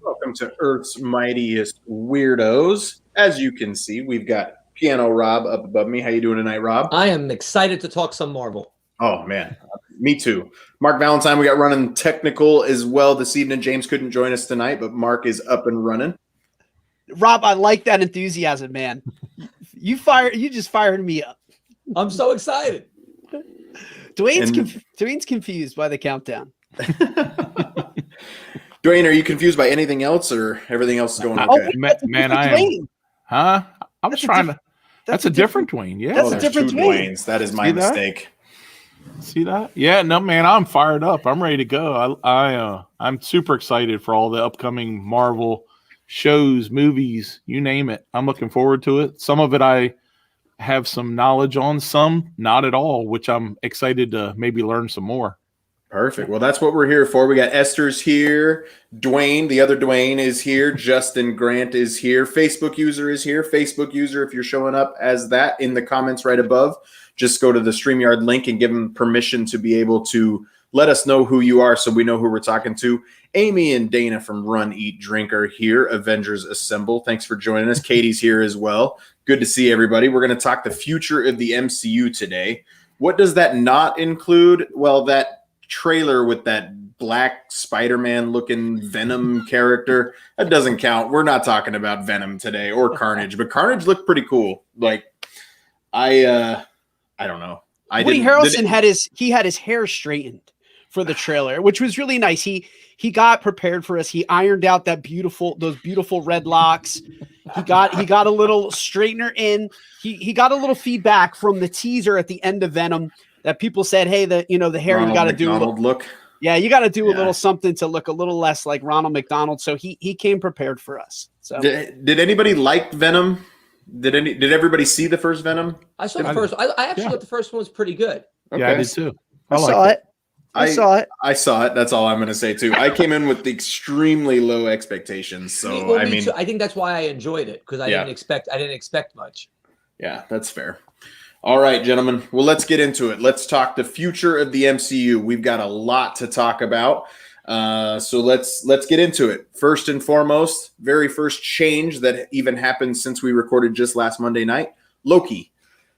Welcome to Earth's Mightiest Weirdos. As you can see, we've got Piano Rob up above me. How you doing tonight, Rob? I am excited to talk some Marvel. Oh, man. Me too. Marc Valentine, we got running technical as well this evening. James couldn't join us tonight, but Marc is up and running. Rob, I like that enthusiasm, man. You just fired me up. I'm so excited. Duane's confused by the countdown. Duane, are you confused by anything else or everything else is going okay? Man, I am. Huh? I'm trying to. That's a different Duane. Yeah. That's a different Duane. That is my mistake. See that? Yeah, no, man, I'm fired up. I'm ready to go. I'm super excited for all the upcoming Marvel shows, movies, you name it. I'm looking forward to it. Some of it I have some knowledge on, some not at all, which I'm excited to maybe learn some more. Perfect. Well, that's what we're here for. We got Esther's here. Duane, the other Duane, is here. Justin Grant is here. Facebook user is here. Facebook user, if you're showing up as that in the comments right above, just go to the StreamYard link and give them permission to be able to let us know who you are so we know who we're talking to. Amy and Dana from Run, Eat, Drink are here. Avengers Assemble. Thanks for joining us. Katie's here as well. Good to see everybody. We're going to talk the future of the MCU today. What does that not include? Well, that trailer with that black Spider-Man looking Venom character, that doesn't count. We're not talking about Venom today or Carnage, but Carnage looked pretty cool. Like I don't know. Woody Harrelson had his hair straightened for the trailer, which was really nice. He got prepared for us. He ironed out those beautiful red locks. He got a little straightener in. He got a little feedback from the teaser at the end of Venom that people said, hey, the hair, Ronald you got to do a little look. Yeah, you got to do a little something to look a little less like Ronald McDonald. So he came prepared for us. So did anybody like Venom? Did everybody see the first Venom? I saw the first. I actually thought the first one was pretty good. Okay. Yeah, I did too. I saw it. I saw it. That's all I'm going to say too. I came in with extremely low expectations, so I mean, I think that's why I enjoyed it because I didn't expect much. Yeah, that's fair. All right, gentlemen. Well, let's get into it. Let's talk the future of the MCU. We've got a lot to talk about, so let's get into it. First and foremost, very first change that even happened since we recorded just last Monday night. Loki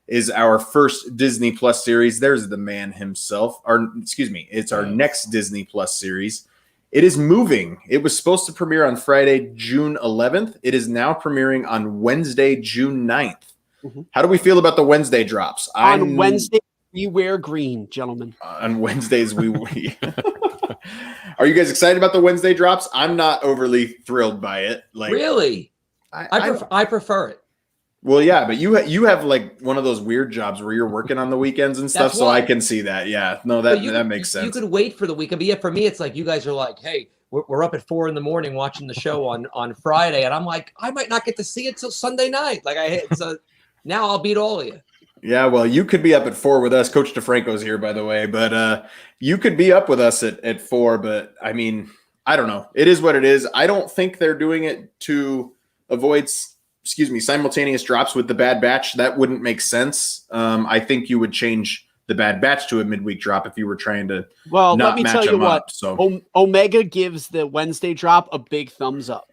is our first Disney Plus series. There's the man himself. It's our next Disney Plus series. It is moving. It was supposed to premiere on Friday, June 11th. It is now premiering on Wednesday, June 9th. Mm-hmm. How do we feel about the Wednesday drops? On Wednesday, we wear green, gentlemen. On Wednesdays, we Are you guys excited about the Wednesday drops? I'm not overly thrilled by it. Like, really? I prefer it. Well, yeah, but you have like one of those weird jobs where you're working on the weekends and stuff, so I can see that. Yeah, no, that makes sense. You could wait for the weekend, but yeah, for me, it's like you guys are like, hey, we're up at 4 a.m. watching the show on Friday, and I'm like, I might not get to see it till Sunday night. Like now I'll beat all of you. Yeah, well, you could be up at 4 with us. Coach DeFranco's here, by the way, but you could be up with us at 4. But I mean, I don't know. It is what it is. I don't think they're doing it to avoid simultaneous drops with the Bad Batch. That wouldn't make sense. I think you would change the Bad Batch to a midweek drop if you were trying to. Well, not let me match tell you them what. Up, so Omega gives the Wednesday drop a big thumbs up.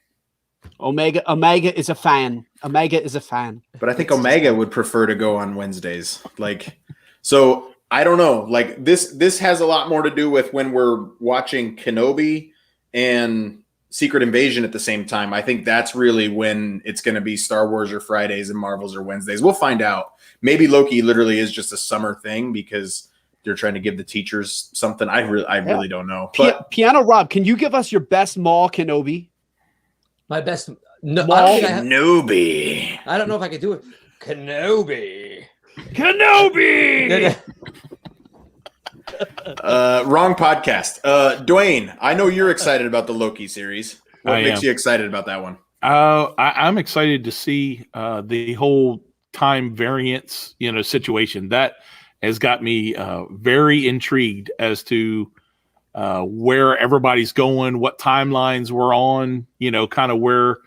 Omega is a fan. Omega is a fan. But I think Omega would prefer to go on Wednesdays. Like, so I don't know. Like this has a lot more to do with when we're watching Kenobi and Secret Invasion at the same time. I think that's really when it's going to be Star Wars or Fridays and Marvels or Wednesdays. We'll find out. Maybe Loki literally is just a summer thing because they're trying to give the teachers something. I really don't know. But Piano Rob, can you give us your best Maul Kenobi? My best. No, Kenobi. I don't know if I could do it. Kenobi. Wrong podcast. Duane, I know you're excited about the Loki series. What makes you excited about that one? I'm excited to see the whole time variance, situation. That has got me very intrigued as to where everybody's going, what timelines we're on, kind of where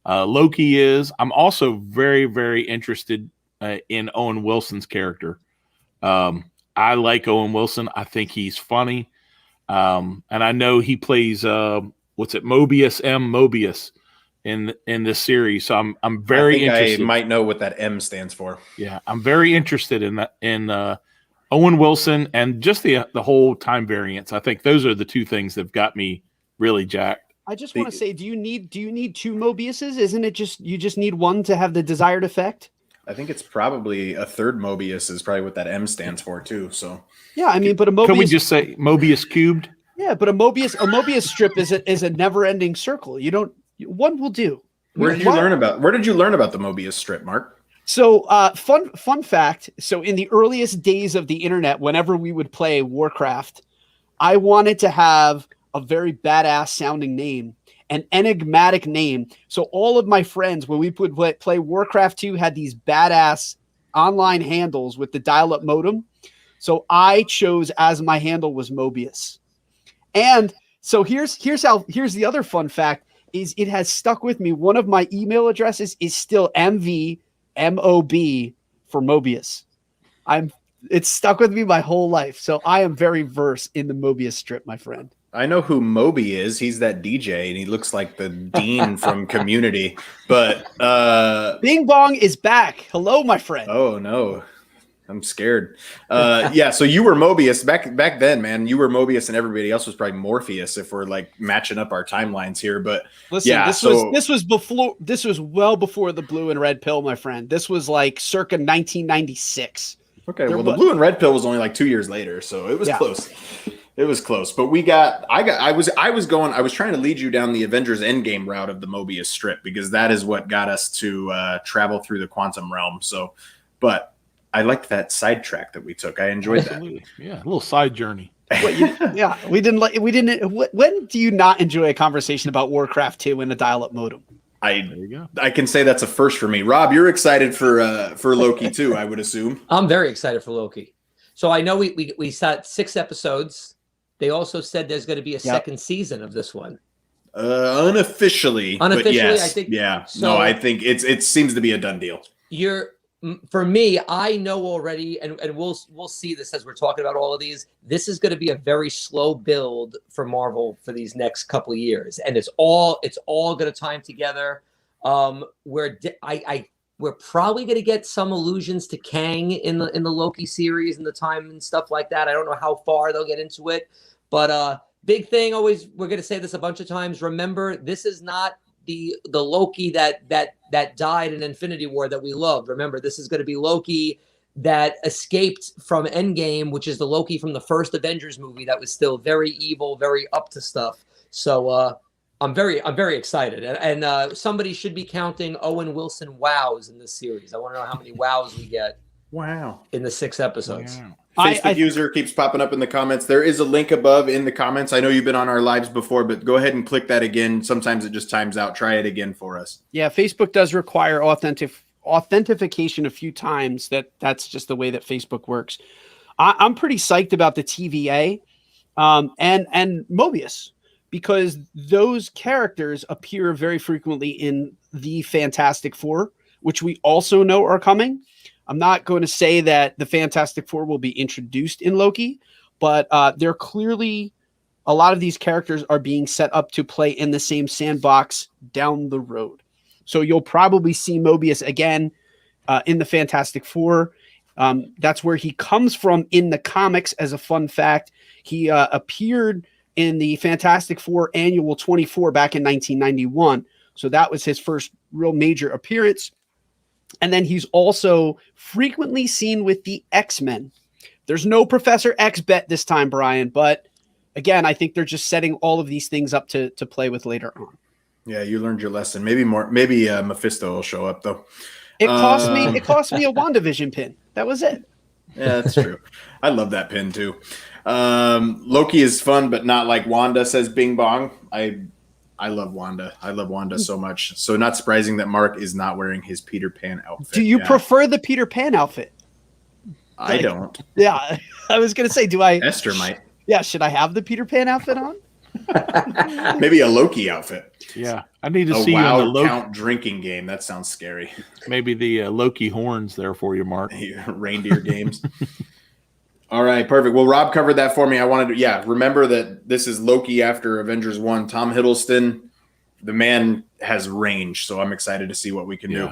Loki is. I'm also very, very interested in Owen Wilson's character. I like Owen Wilson. I think he's funny. And I know he plays what's it, Mobius M. Mobius in this series. So I'm very interested. I might know what that M stands for. Yeah, I'm very interested in that, in Owen Wilson and just the whole time variance. I think those are the two things that have got me really jacked. I just want to say, do you need two Mobiuses? Isn't it you just need one to have the desired effect? I think it's probably a third Mobius is probably what that M stands for too. So yeah, I mean, but a Mobius. Can we just say Mobius cubed? Yeah, but a Mobius strip is a never-ending circle. One will do. Where did you learn about the Mobius strip, Mark? So, fun fact. So, in the earliest days of the internet, whenever we would play Warcraft, I wanted to have a very badass sounding name, an enigmatic name. So, all of my friends, when we would play Warcraft 2, had these badass online handles with the dial-up modem. So, I chose as my handle was Mobius. And so here's the other fun fact is it has stuck with me. One of my email addresses is still MVMOB for Mobius. It's stuck with me my whole life. So I am very versed in the Mobius strip, my friend. I know who Moby is. He's that DJ and he looks like the Dean from Community. But Bing Bong is back. Hello, my friend. Oh no. I'm scared. Yeah, so you were Mobius back then, man. You were Mobius, and everybody else was probably Morpheus. If we're like matching up our timelines here, but listen, yeah, this was well before the blue and red pill, my friend. This was like circa 1996. Okay, well, the blue and red pill was only like 2 years later, so it was close. It was close, but I was trying to lead you down the Avengers Endgame route of the Mobius strip because that is what got us to travel through the quantum realm. So, but I liked that sidetrack that we took. I enjoyed that. Yeah, a little side journey. We didn't. When do you not enjoy a conversation about Warcraft 2 in a dial-up modem? There you go. I can say that's a first for me. Rob, you're excited for Loki too, I would assume. I'm very excited for Loki. So I know we saw 6 episodes. They also said there's going to be a second season of this one. Unofficially, but yes, I think. Yeah. So, no, I think it seems to be a done deal. For me, I know already, and we'll see this as we're talking about all of these. This is going to be a very slow build for Marvel for these next couple of years, and it's all going to time together. We're probably going to get some allusions to Kang in the Loki series and the time and stuff like that. I don't know how far they'll get into it, but big thing. Always, we're going to say this a bunch of times. Remember, this is not the Loki that died in Infinity War that we loved. Remember, this is going to be Loki that escaped from Endgame, which is the Loki from the first Avengers movie that was still very evil, very up to stuff. So I'm very excited, and somebody should be counting Owen Wilson wows in this series. I want to know how many wows we get. Wow! In the 6 episodes. Wow. Facebook user keeps popping up in the comments. There is a link above in the comments. I know you've been on our lives before, but go ahead and click that again. Sometimes it just times out. Try it again for us. Yeah, Facebook does require authentication a few times. That's just the way that Facebook works. I'm pretty psyched about the TVA and Mobius because those characters appear very frequently in the Fantastic Four, which we also know are coming. I'm not going to say that the Fantastic Four will be introduced in Loki, but they're clearly a lot of these characters are being set up to play in the same sandbox down the road. So you'll probably see Mobius again in the Fantastic Four. That's where he comes from in the comics. As a fun fact, he appeared in the Fantastic Four Annual 24 back in 1991. So that was his first real major appearance. And then he's also frequently seen with the X-Men. There's no Professor X bet this time, Brian, but again, I think they're just setting all of these things up to play with later on. Yeah, you learned your lesson. Maybe Mephisto will show up though. It cost me a WandaVision pin. That was it. Yeah, that's true. I love that pin too. Loki is fun, but not like Wanda, says Bing Bong. I love Wanda. I love Wanda so much. So not surprising that Mark is not wearing his Peter Pan outfit. Do you prefer the Peter Pan outfit? I don't. Yeah. I was going to say, Esther might. Yeah. Should I have the Peter Pan outfit on? Maybe a Loki outfit. Yeah. I need to see you on the Loki count drinking game. That sounds scary. Maybe the Loki horns there for you, Mark. Reindeer games. All right, perfect. Well, Rob covered that for me. I wanted to, remember that this is Loki after Avengers 1. Tom Hiddleston, the man has range, so I'm excited to see what we can do.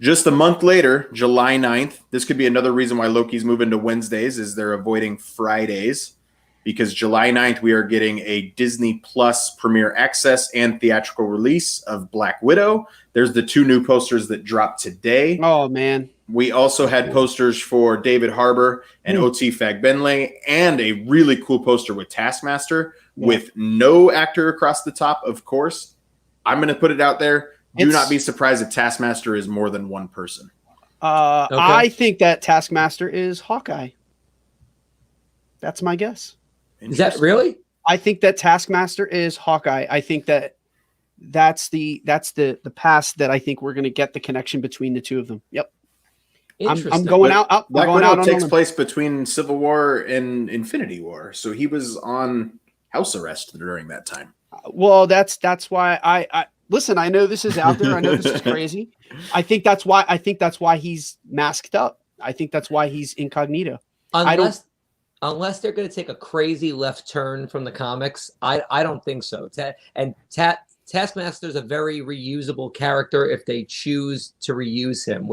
Just a month later, July 9th, this could be another reason why Loki's moving to Wednesdays, is they're avoiding Fridays, because July 9th, we are getting a Disney Plus premiere access and theatrical release of Black Widow. There's the 2 new posters that dropped today. Oh, man. We also had posters for David Harbour and O.T. Fagbenle, and a really cool poster with Taskmaster with no actor across the top, of course. I'm going to put it out there. Do not be surprised if Taskmaster is more than one person. Okay. I think that Taskmaster is Hawkeye. That's my guess. Is that really? I think that Taskmaster is Hawkeye. I think that's the pass that I think we're going to get the connection between the two of them. Yep. I'm going out. Black Widow takes place between Civil War and Infinity War, so he was on house arrest during that time. Well, that's why I listen. I know this is out there. I know this is crazy. I think that's why he's masked up. I think that's why he's incognito. Unless they're going to take a crazy left turn from the comics, I don't think so. Taskmaster's a very reusable character if they choose to reuse him,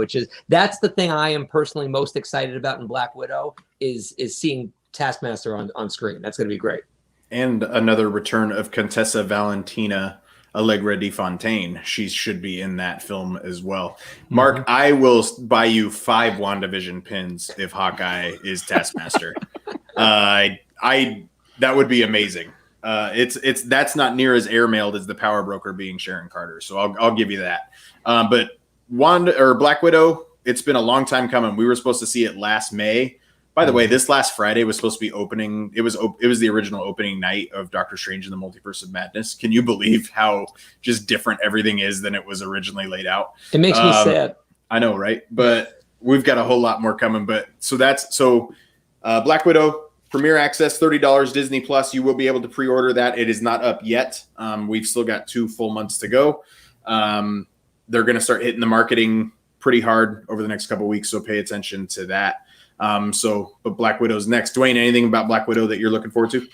that's the thing I am personally most excited about in Black Widow is seeing Taskmaster on screen. That's going to be great. And another return of Contessa Valentina Allegra de Fontaine. She should be in that film as well. Mark, I will buy you 5 WandaVision pins if Hawkeye is Taskmaster. That would be amazing. That's not near as airmailed as the power broker being Sharon Carter, so I'll give you that. But Black Widow, it's been a long time coming. We were supposed to see it last May. By the way, this last Friday was supposed to be opening. It was the original opening night of Doctor Strange in the Multiverse of Madness. Can you believe how just different everything is than it was originally laid out? It makes me sad. I know, right? But we've got a whole lot more coming. But Black Widow. Premiere access, $30 Disney Plus. You will be able to pre-order that. It is not up yet. We've still got 2 full months to go. They're going to start hitting the marketing pretty hard over the next couple of weeks, so pay attention to that. But Black Widow's next. Duane, anything about Black Widow that you're looking forward to?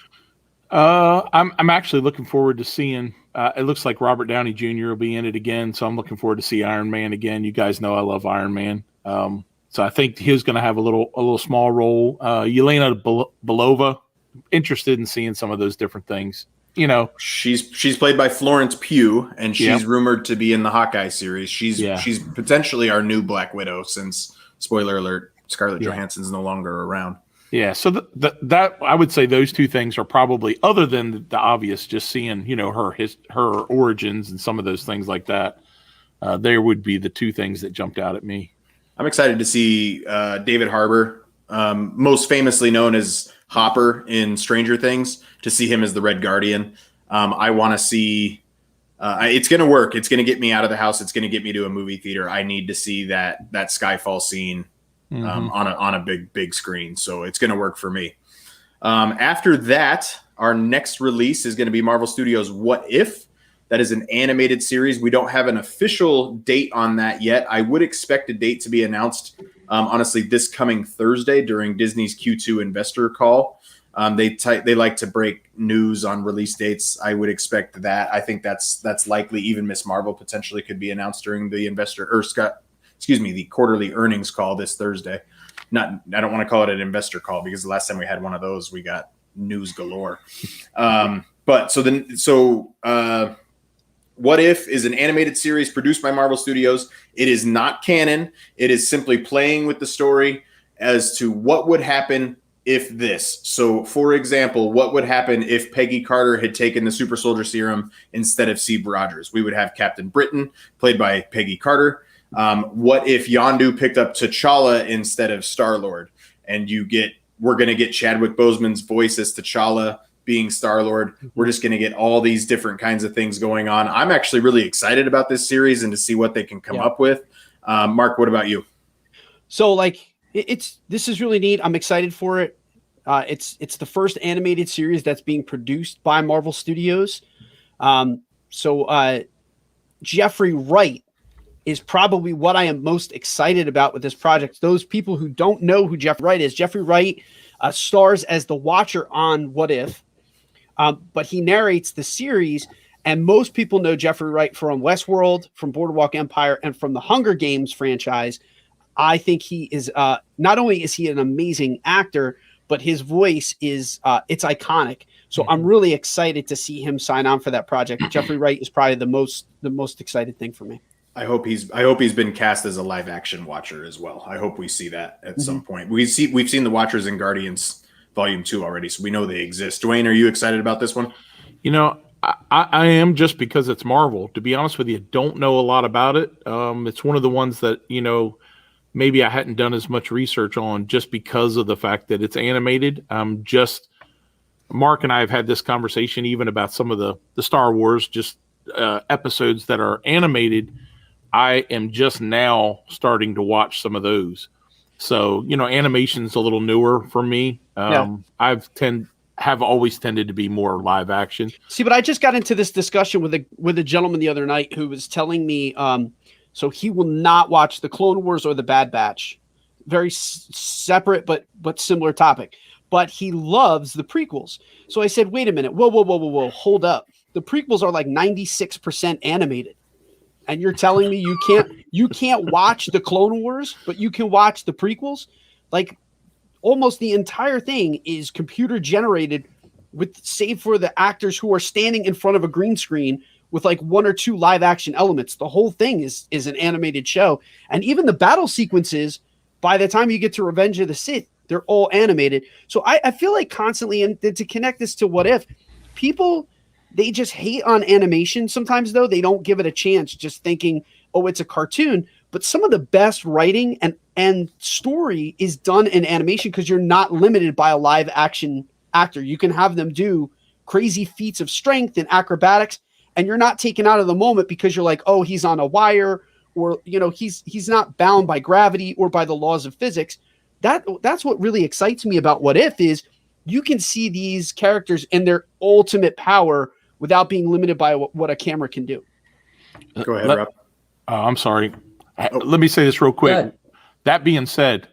I'm actually looking forward to seeing. It looks like Robert Downey Jr. will be in it again, so I'm looking forward to see Iron Man again. You guys know I love Iron Man. So I think he's going to have a little small role. Yelena Belova, interested in seeing some of those different things. You know, she's played by Florence Pugh, and she's rumored to be in the Hawkeye series. She's potentially our new Black Widow, since, spoiler alert, Scarlett Johansson's no longer around. Yeah, so that I would say those 2 things are probably, other than the obvious, just seeing her origins and some of those things like that. There would be the 2 things that jumped out at me. I'm excited to see David Harbour, most famously known as Hopper in Stranger Things, to see him as the Red Guardian. I want to see it's going to work. It's going to get me out of the house. It's going to get me to a movie theater. I need to see that Skyfall scene on a big screen. So it's going to work for me. After that, our next release is going to be Marvel Studios' What If? That is an animated series. We don't have an official date on that yet. I would expect a date to be announced, honestly, this coming Thursday during Disney's Q2 investor call. They like to break news on release dates. I would expect that. I think that's likely. Even Miss Marvel potentially could be announced during the the quarterly earnings call this Thursday. I don't want to call it an investor call, because the last time we had one of those, we got news galore. What If is an animated series produced by Marvel Studios. It is not canon. It is simply playing with the story as to what would happen if this. So, for example, what would happen if Peggy Carter had taken the super soldier serum instead of Steve Rogers? We would have Captain Britain, played by Peggy Carter. What if Yondu picked up T'Challa instead of Star-Lord? And we're going to get Chadwick Boseman's voice as T'Challa being Star-Lord. We're just going to get all these different kinds of things going on. I'm actually really excited about this series and to see what they can come up with. Mark, what about you? So this is really neat. I'm excited for it. It's the first animated series that's being produced by Marvel Studios. Jeffrey Wright is probably what I am most excited about with this project. Those people who don't know who Jeffrey Wright is, Jeffrey Wright stars as the Watcher on What If, but he narrates the series. And most people know Jeffrey Wright from Westworld, from Boardwalk Empire, and from the Hunger Games franchise. I think he is not only is he an amazing actor, but his voice is it's iconic. So I'm really excited to see him sign on for that project. Jeffrey Wright is probably the most excited thing for me. I hope he's been cast as a live action Watcher as well. I hope we see that at some point. We've seen the Watchers in Guardians Volume 2 already, so we know they exist. Duane, are you excited about this one? You know, I am, just because it's Marvel. To be honest with you, don't know a lot about it. It's one of the ones that, you know, maybe I hadn't done as much research on, just because of the fact that it's animated. Marc and I have had this conversation even about some of the Star Wars episodes that are animated. I am just now starting to watch some of those. So, you know, animation's a little newer for me. Have always tended to be more live action. See, but I just got into this discussion with a gentleman the other night who was telling me, so he will not watch the Clone Wars or the Bad Batch. Very separate, but similar topic. But he loves the prequels. So I said, wait a minute, whoa, hold up. The prequels are like 96% animated, and you're telling me you can't watch the Clone Wars, but you can watch the prequels? Like, almost the entire thing is computer generated, save for the actors who are standing in front of a green screen with like one or two live action elements. The whole thing is an animated show. And even the battle sequences, by the time you get to Revenge of the Sith, they're all animated. So I feel like constantly, and to connect this to What If, people, they just hate on animation. Sometimes though, they don't give it a chance, just thinking, oh, it's a cartoon. But some of the best writing and story is done in animation, because you're not limited by a live action actor. You can have them do crazy feats of strength and acrobatics, and you're not taken out of the moment because you're like, oh, he's on a wire, or, you know, he's not bound by gravity or by the laws of physics. That's what really excites me about What If, is you can see these characters in their ultimate power without being limited by what a camera can do. Go ahead, Rob. I'm sorry. Let me say this real quick. That being said,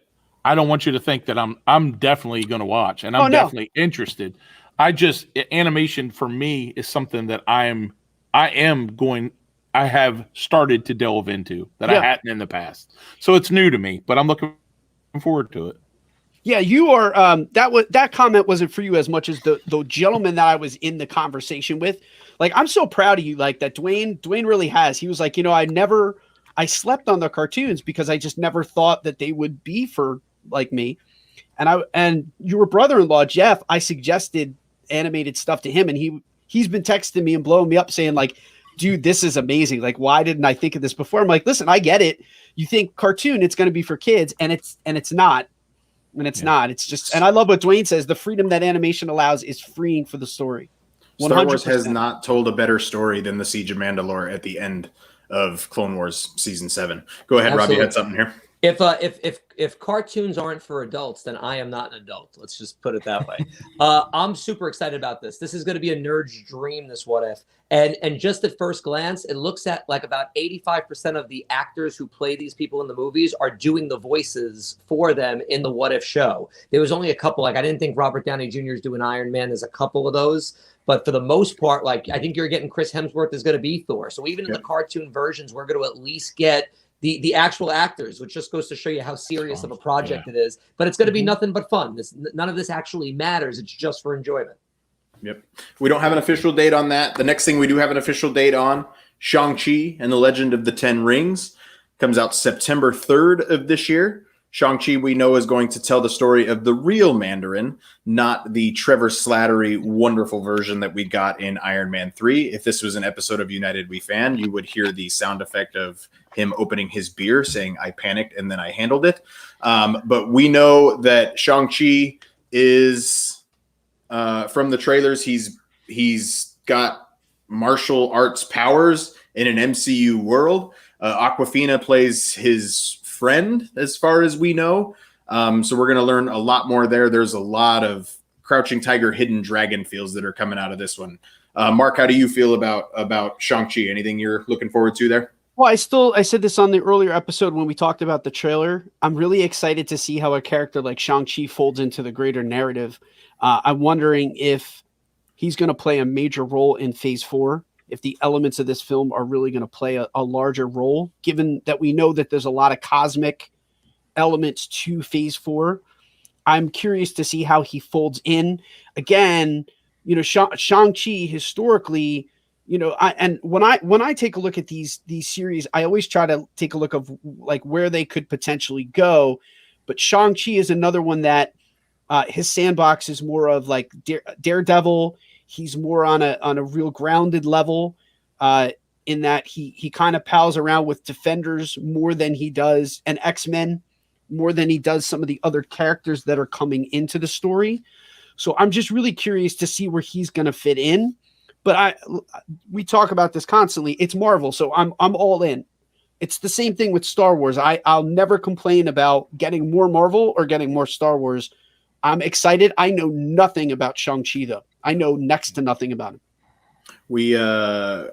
I don't want you to think that I'm definitely going to watch, and I'm definitely interested. Animation for me is something that I have started to delve into that I hadn't in the past. So it's new to me, but I'm looking forward to it. Yeah, you are. That comment wasn't for you as much as the gentleman that I was in the conversation with. Like, I'm so proud of you. Like, that Duane really has. He was like, you know, I slept on the cartoons because I just never thought that they would be for like me. And your brother-in-law, Jeff, I suggested animated stuff to him, and he's been texting me and blowing me up saying like, dude, this is amazing. Like, why didn't I think of this before? I'm like, listen, I get it. You think cartoon, it's going to be for kids, and it's not. And it's not. It's just, and I love what Duane says, the freedom that animation allows is freeing for the story. 100%. Star Wars has not told a better story than the Siege of Mandalore at the end of Clone Wars season 7. Go ahead, Rob. You had something here. If cartoons aren't for adults, then I am not an adult. Let's just put it that way. I'm super excited about this. This is going to be a nerd's dream, this What If. And just at first glance, it looks at like about 85% of the actors who play these people in the movies are doing the voices for them in the What If show. There was only a couple. Like, I didn't think Robert Downey Jr. is doing Iron Man. There's a couple of those. But for the most part, like, I think you're getting Chris Hemsworth is going to be Thor. So even in the cartoon versions, we're going to at least get the actual actors, which just goes to show you how serious of a project it is. But it's going to be nothing but fun. None of this actually matters. It's just for enjoyment. Yep. We don't have an official date on that. The next thing we do have an official date on, Shang Chi and the Legend of the Ten Rings, comes out September 3rd of this year. Shang Chi, we know, is going to tell the story of the real Mandarin, not the Trevor Slattery wonderful version that we got in Iron Man 3. If this was an episode of United We Fan, you would hear the sound effect of him opening his beer saying, "I panicked and then I handled it." But we know that Shang Chi is, from the trailers, he's got martial arts powers in an MCU world. Awkwafina plays his friend, as far as we know. So we're going to learn a lot more there. There's a lot of Crouching Tiger, Hidden Dragon feels that are coming out of this one. Marc, how do you feel about Shang-Chi? Anything you're looking forward to there? Well, I said this on the earlier episode when we talked about the trailer. I'm really excited to see how a character like Shang Chi folds into the greater narrative. I'm wondering if he's going to play a major role in Phase 4. If the elements of this film are really going to play a larger role, given that we know that there's a lot of cosmic elements to Phase 4. I'm curious to see how he folds in. Again, Shang-Chi historically, when I take a look at these series, I always try to take a look of like where they could potentially go. But Shang-Chi is another one that his sandbox is more of like Daredevil. He's more on a real grounded level in that he kind of pals around with Defenders more than he does, and X-Men more than he does some of the other characters that are coming into the story. So I'm just really curious to see where he's going to fit in. But we talk about this constantly. It's Marvel, so I'm all in. It's the same thing with Star Wars. I'll never complain about getting more Marvel or getting more Star Wars. I'm excited. I know nothing about Shang-Chi, though. I know next to nothing about him. We're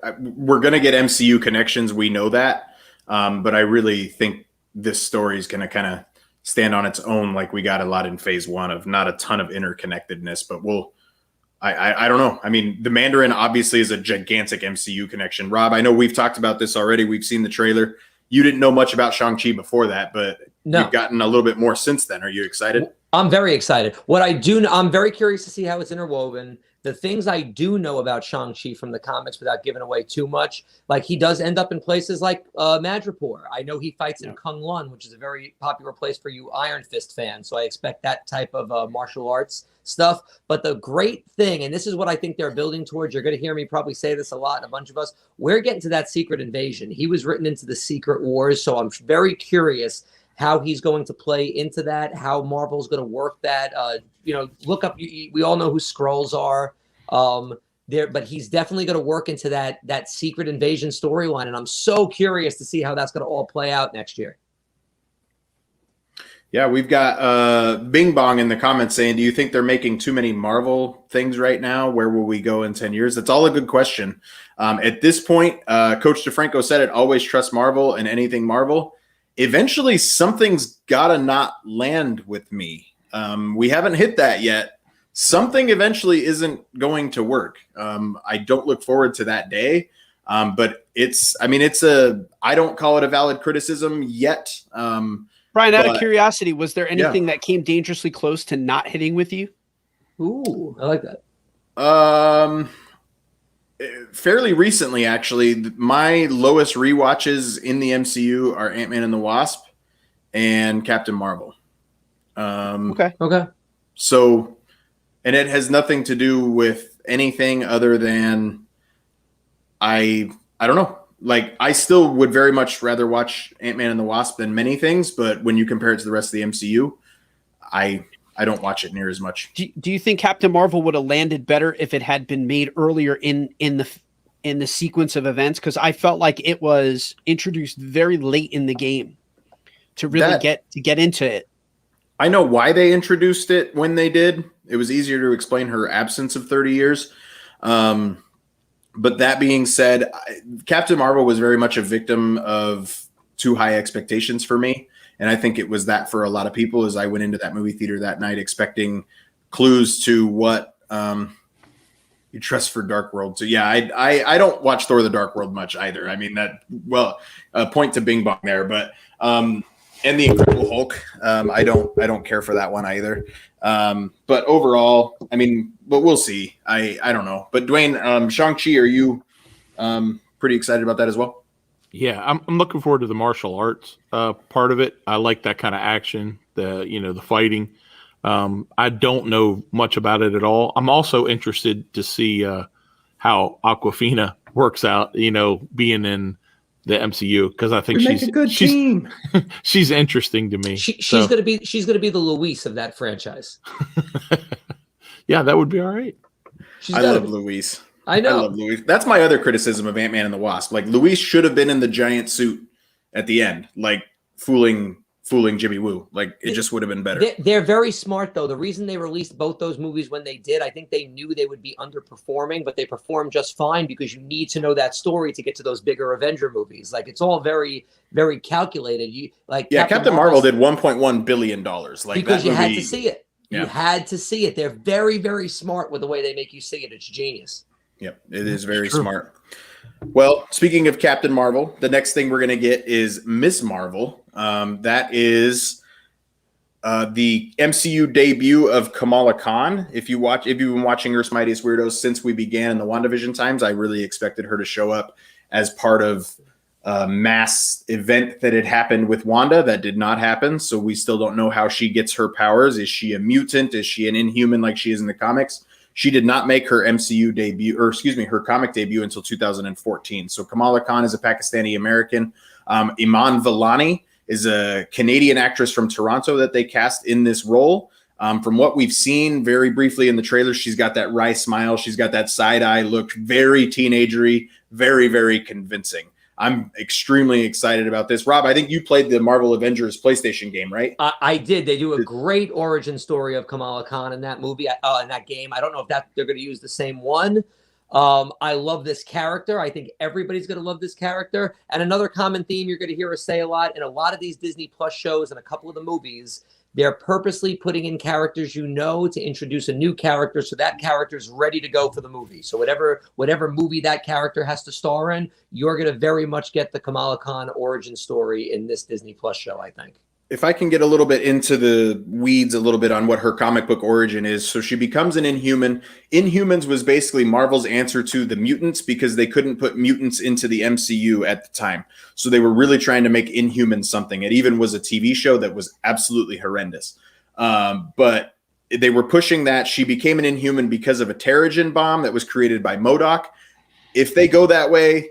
going to get MCU connections. We know that. But I really think this story is going to kind of stand on its own, like we got a lot in Phase 1 of not a ton of interconnectedness. But I don't know. I mean, the Mandarin obviously is a gigantic MCU connection. Rob, I know we've talked about this already. We've seen the trailer. You didn't know much about Shang-Chi before that, but you've gotten a little bit more since then. Are you excited? I'm very excited. I'm very curious to see how it's interwoven. The things I do know about Shang-Chi from the comics, without giving away too much, like he does end up in places like Madripoor. I know he fights in Kunlun, which is a very popular place for you Iron Fist fans. So I expect that type of martial arts stuff. But the great thing, and this is what I think they're building towards, you're going to hear me probably say this a lot, and a bunch of us, we're getting to that secret invasion. He was written into the Secret Wars, so I'm very curious how he's going to play into that, how Marvel's going to work that. Look up. We all know who Skrulls are. But he's definitely going to work into that secret invasion storyline, and I'm so curious to see how that's going to all play out next year. Yeah, we've got Bing Bong in the comments saying, do you think they're making too many Marvel things right now? Where will we go in 10 years? That's all a good question. At this point, Coach DeFranco said it, always trust Marvel and anything Marvel. Eventually, something's got to not land with me. We haven't hit that yet. Something eventually isn't going to work. I don't look forward to that day. But I don't call it a valid criticism yet. Bryan, out of curiosity, was there anything that came dangerously close to not hitting with you? Ooh, I like that. Fairly recently, actually, my lowest rewatches in the MCU are Ant-Man and the Wasp and Captain Marvel. Okay. So, and it has nothing to do with anything other than I don't know. Like, I still would very much rather watch Ant-Man and the Wasp than many things, but when you compare it to the rest of the MCU, I don't watch it near as much. Do you think Captain Marvel would have landed better if it had been made earlier in the sequence of events? Because I felt like it was introduced very late in the game to really get into it. I know why they introduced it when they did. It was easier to explain her absence of 30 years. But that being said, Captain Marvel was very much a victim of too high expectations for me. And I think it was that for a lot of people as I went into that movie theater that night expecting clues to what you trust for Dark World. So, yeah, I don't watch Thor the Dark World much either. I mean, point to Bing Bong there. But and the Incredible Hulk, I don't care for that one either. But overall, I mean, but we'll see. I don't know. But Duane, Shang-Chi, are you pretty excited about that as well? Yeah, I'm looking forward to the martial arts part of it. I like that kind of action, the fighting. I don't know much about it at all. I'm also interested to see how Awkwafina works out, being in the MCU, because I think she's a good team. She's interesting to me. She's gonna be the Luis of that franchise. Yeah, that would be all right. I love Luis. I know. I love Luis. That's my other criticism of Ant-Man and the Wasp. Like, Luis should have been in the giant suit at the end, like fooling fooling Jimmy Woo. Like it just would have been better. They're very smart though. The reason they released both those movies when they did, I think they knew they would be underperforming, but they performed just fine because you need to know that story to get to those bigger Avenger movies. Like it's all very, very calculated. Captain Marvel did $1.1 billion. Like because that you had movie, to see it. Yeah. You had to see it. They're very, very smart with the way they make you see it. It's genius. Yep, it is very smart. Well, speaking of Captain Marvel, the next thing we're going to get is Miss Marvel. That is the MCU debut of Kamala Khan. If you've been watching Earth's Mightiest Weirdos since we began in the WandaVision times, I really expected her to show up as part of a mass event that had happened with Wanda. That did not happen, so we still don't know how she gets her powers. Is she a mutant? Is she an Inhuman like she is in the comics? She did not make her MCU debut, her comic debut until 2014. So Kamala Khan is a Pakistani American. Iman Vellani is a Canadian actress from Toronto that they cast in this role. From what we've seen very briefly in the trailer, she's got that wry smile. She's got that side eye look, very teenagery, very, very convincing. I'm extremely excited about this. Rob, I think you played the Marvel Avengers PlayStation game, right? I did. They do a great origin story of Kamala Khan in that movie, in that game. I don't know if they're going to use the same one. I love this character. I think everybody's going to love this character. And another common theme you're going to hear us say a lot in a lot of these Disney Plus shows and a couple of the movies, they're purposely putting in characters to introduce a new character so that character's ready to go for the movie. So whatever movie that character has to star in, you're going to very much get the Kamala Khan origin story in this Disney Plus show, I think. If I can get a little bit into the weeds a little bit on what her comic book origin is. So she becomes an Inhuman. Inhumans was basically Marvel's answer to the mutants because they couldn't put mutants into the MCU at the time. So they were really trying to make Inhumans something. It even was a TV show that was absolutely horrendous. But they were pushing that. She became an Inhuman because of a Terrigen bomb that was created by MODOK. If they go that way,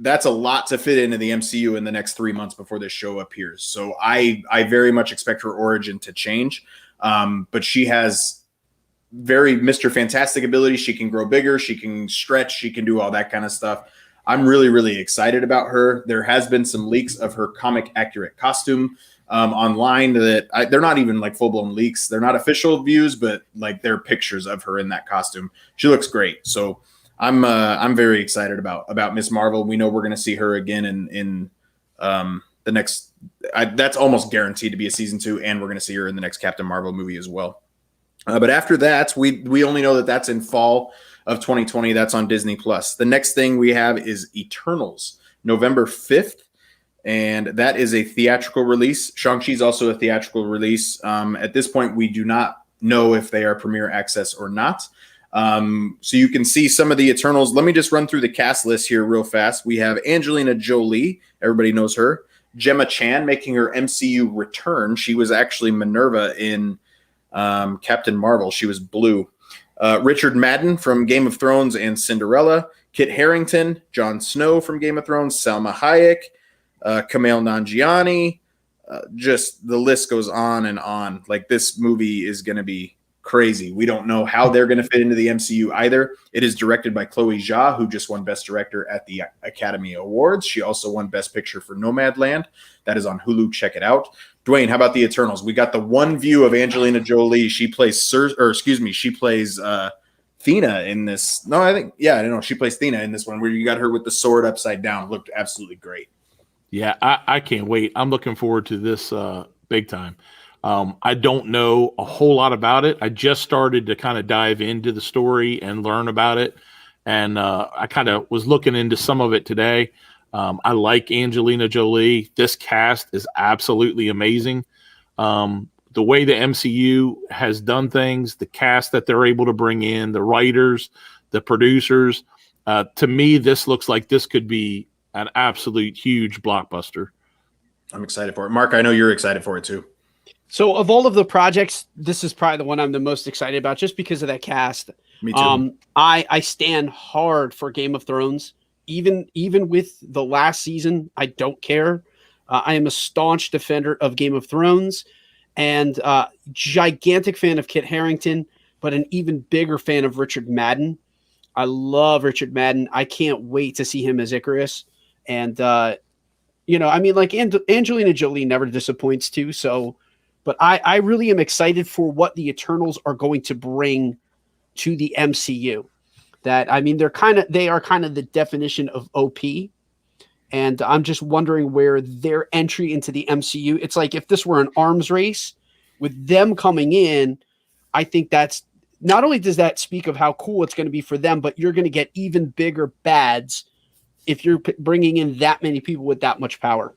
that's a lot to fit into the MCU in the next 3 months before this show appears. So I very much expect her origin to change. But she has very Mr. Fantastic ability. She can grow bigger. She can stretch. She can do all that kind of stuff. I'm really, really excited about her. There has been some leaks of her comic accurate costume online that they're not even like full-blown leaks. They're not official views, but like they're pictures of her in that costume. She looks great. So I'm very excited about Miss Marvel. We know we're going to see her again in the next. That's almost guaranteed to be a season 2, and we're going to see her in the next Captain Marvel movie as well. But after that, we only know that that's in fall of 2020. That's on Disney Plus. The next thing we have is Eternals, November 5th, and that is a theatrical release. Shang-Chi is also a theatrical release. At this point, we do not know if they are premiere access or not. So you can see some of the Eternals. Let me just run through the cast list here real fast. We have Angelina Jolie. Everybody knows her. Gemma Chan making her MCU return. She was actually Minerva in Captain Marvel. She was Blue. Richard Madden from Game of Thrones and Cinderella. Kit Harington, Jon Snow from Game of Thrones, Salma Hayek, Kumail Nanjiani. Just the list goes on and on. Like this movie is going to be crazy. We don't know how they're going to fit into the MCU either. It is directed by Chloe Zhao, who just won Best Director at the Academy Awards. She also won Best Picture for Nomadland. That is on Hulu. Check it out. Duane, how about the Eternals? We got the one view of Angelina Jolie. She plays she plays Thena in this. No, I think she plays Thena in this one where you got her with the sword upside down. Looked absolutely great. Yeah, I can't wait. I'm looking forward to this big time. I don't know a whole lot about it. I just started to kind of dive into the story and learn about it. And I kind of was looking into some of it today. I like Angelina Jolie. This cast is absolutely amazing. The way the MCU has done things, the cast that they're able to bring in, the writers, the producers, to me, this looks like this could be an absolute huge blockbuster. I'm excited for it. Marc, I know you're excited for it too. So of all of the projects, this is probably the one I'm the most excited about just because of that cast. Me too. I stand hard for Game of Thrones. Even with the last season, I don't care. I am a staunch defender of Game of Thrones and gigantic fan of Kit Harington, but an even bigger fan of Richard Madden. I love Richard Madden. I can't wait to see him as Icarus. And You know, I mean, like Angelina Jolie never disappoints too. So, but I really am excited for what the Eternals are going to bring to the MCU. That, I mean, they are kind of the definition of OP. And I'm just wondering where their entry into the MCU, it's like if this were an arms race with them coming in, I think that's not only does that speak of how cool it's going to be for them, but you're going to get even bigger bads if you're bringing in that many people with that much power.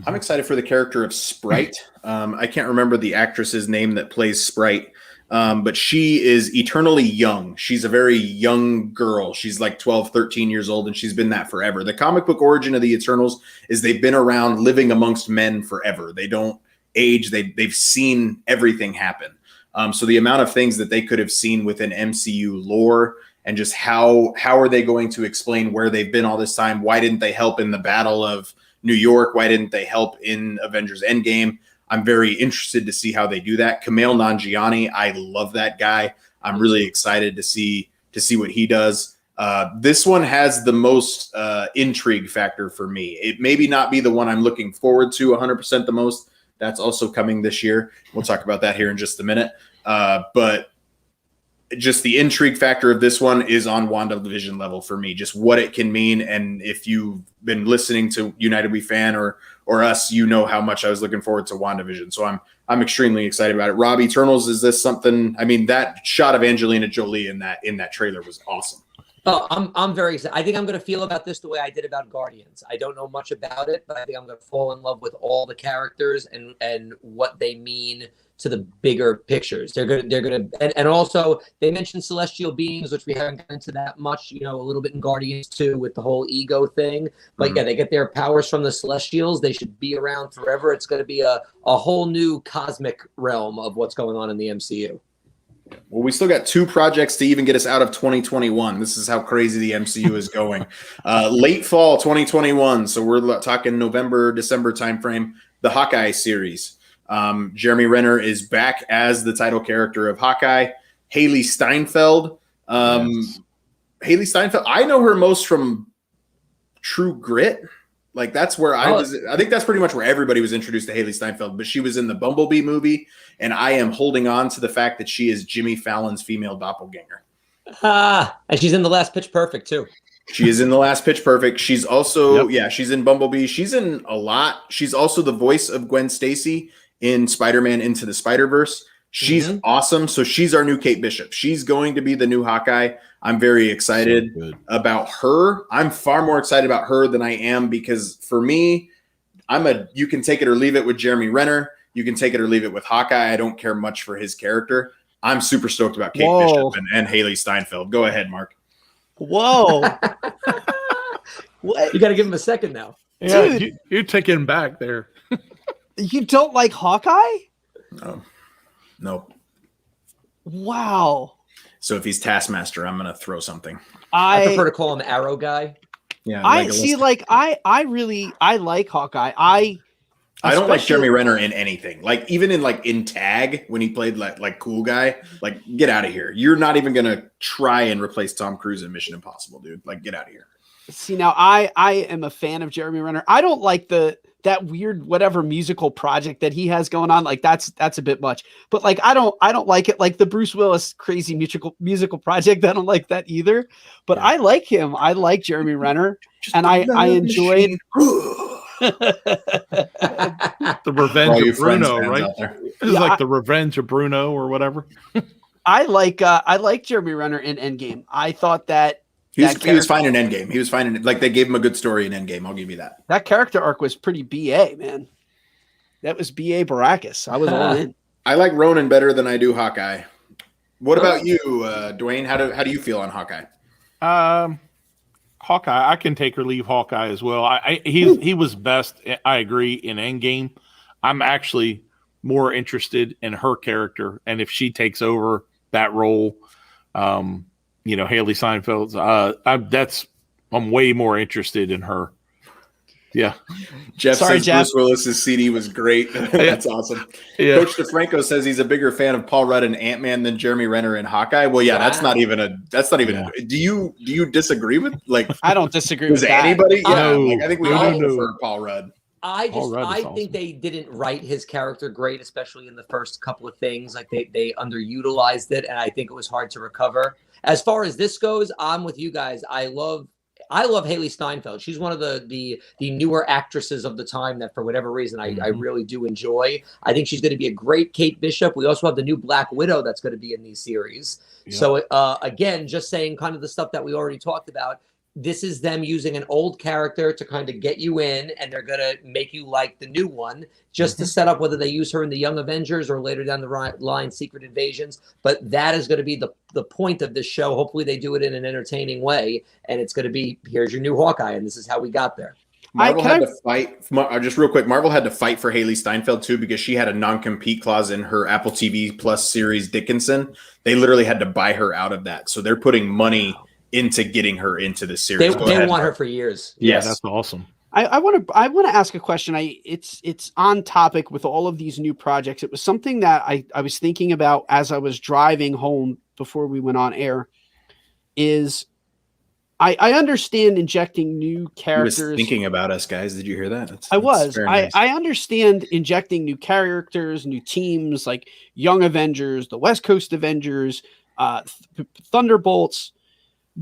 I'm excited for the character of Sprite. I can't remember the actress's name that plays Sprite, but she is eternally young. She's a very young girl. She's like 12, 13 years old, and she's been that forever. The comic book origin of the Eternals is they've been around living amongst men forever. They don't age. They've seen everything happen. So the amount of things that they could have seen within MCU lore and just how are they going to explain where they've been all this time? Why didn't they help in the Battle of New York? Why didn't they help in Avengers Endgame? I'm very interested to see how they do that. Kumail Nanjiani, I love that guy. I'm really excited to see what he does. This one has the most intrigue factor for me. It maybe not be the one I'm looking forward to 100% the most. That's also coming this year. We'll talk about that here in just a minute. But just the intrigue factor of this one is on WandaVision level for me, just what it can mean. And if you've been listening to United We Fan or us, you know how much I was looking forward to WandaVision. So I'm extremely excited about it. Rob, Eternals, is this something? I mean, that shot of Angelina Jolie in that trailer was awesome. Oh, I'm very excited. I think I'm going to feel about this the way I did about Guardians. I don't know much about it, but I think I'm going to fall in love with all the characters and what they mean to the bigger pictures. They're going to, and also they mentioned celestial beings, which we haven't gotten into that much, you know, a little bit in Guardians too, with the whole ego thing. But yeah, they get their powers from the celestials. They should be around forever. It's going to be a whole new cosmic realm of what's going on in the MCU. Well, we still got 2 projects to even get us out of 2021. This is how crazy the MCU is going. Late fall 2021. So we're talking November, December timeframe. The Hawkeye series. Jeremy Renner is back as the title character of Hawkeye. Haley Steinfeld. Yes. Haley Steinfeld. I know her most from True Grit. Like that's where I was. I think that's pretty much where everybody was introduced to Haley Steinfeld. But she was in the Bumblebee movie, and I am holding on to the fact that she is Jimmy Fallon's female doppelganger. And she's in the last Pitch Perfect too. She is in the last Pitch Perfect. She's also she's in Bumblebee. She's in a lot. She's also the voice of Gwen Stacy in Spider-Man Into the Spider-Verse. She's awesome. So she's our new Kate Bishop. She's going to be the new Hawkeye. I'm very excited about her. I'm far more excited about her than I am because for me, you can take it or leave it with Jeremy Renner. You can take it or leave it with Hawkeye. I don't care much for his character. I'm super stoked about Kate Bishop and Haley Steinfeld. Go ahead, Mark. Whoa. What? You got to give him a second now. Yeah, you're taking back there. You don't like Hawkeye? No. Nope. Wow. So if he's Taskmaster, I'm going to throw something. I prefer to call him Arrow Guy. Yeah. I see. Like I like Hawkeye. I don't like Jeremy Renner in anything. Like even in Tag when he played like cool guy. Like get out of here. You're not even going to try and replace Tom Cruise in Mission Impossible, dude. Like get out of here. See now, I am a fan of Jeremy Renner. I don't like that weird whatever musical project that he has going on. Like that's a bit much. But like I don't like it. Like the Bruce Willis crazy musical project. I don't like that either. But I like him. I like Jeremy Renner, and I enjoyed the Revenge of Bruno, right? It's like the Revenge of Bruno or whatever. I like Jeremy Renner in Endgame. I thought that. He was fine in Endgame. He was fine in like they gave him a good story in Endgame. I'll give you that. That character arc was pretty BA, man. That was BA Baracus. I was all in. I like Ronan better than I do Hawkeye. What about you, Duane? How do you feel on Hawkeye? Hawkeye, I can take or leave Hawkeye as well. He was best. I agree in Endgame. I'm actually more interested in her character and if she takes over that role. Haley Steinfeld's. I'm way more interested in her. Yeah. Jeff Sorry, says Jeff. Bruce Willis's CD was great. That's awesome. Yeah. Coach DeFranco says he's a bigger fan of Paul Rudd and Ant-Man than Jeremy Renner and Hawkeye. Well, yeah, that's Wow. not even do you disagree with, like, I don't disagree does with that. anybody? Yeah, No. like, I think we No, all no, prefer Paul Rudd. I Paul Rudd is think awesome. they didn't write his character great, especially in the first couple of things. Like they underutilized it, and I think it was hard to recover. As far as this goes, I'm with you guys. I love Haley Steinfeld. She's one of the newer actresses of the time that, for whatever reason, I really do enjoy. I think she's going to be a great Kate Bishop. We also have the new Black Widow that's going to be in these series. Yeah. So again, just saying kind of the stuff that we already talked about. This is them using an old character to kind of get you in, and they're going to make you like the new one just to set up whether they use her in the Young Avengers or later down the line, Secret Invasions. But that is going to be the point of this show. Hopefully they do it in an entertaining way, and it's going to be, here's your new Hawkeye, and this is how we got there. Marvel had to fight. Just real quick, Marvel had to fight for Haley Steinfeld too, because she had a non-compete clause in her Apple TV Plus series Dickinson. They literally had to buy her out of that, so they're putting money into getting her into the series. They want her for years. Yeah, Yes. that's awesome. I want to ask a question. It's on topic with all of these new projects. It was something that I was thinking about as I was driving home before we went on air. Is I understand injecting new characters. He was thinking about us, guys. Did you hear that? I understand injecting new characters, new teams like Young Avengers, the West Coast Avengers, Thunderbolts.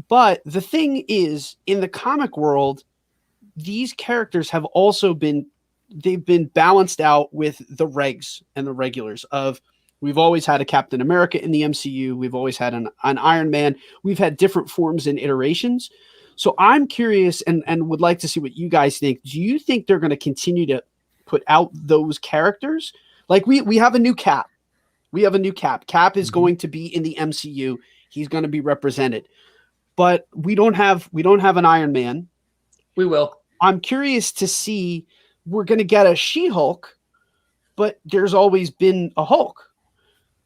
But the thing is, in the comic world, these characters have also been balanced out with the regs and the regulars of, we've always had a Captain America in the MCU. We've always had an Iron Man. We've had different forms and iterations. So I'm curious and would like to see what you guys think. Do you think they're going to continue to put out those characters? Like we have a new Cap. We have a new Cap. Cap is going to be in the MCU. He's going to be represented. But we don't have an Iron Man. We will. I'm curious to see, we're going to get a She-Hulk, but there's always been a Hulk.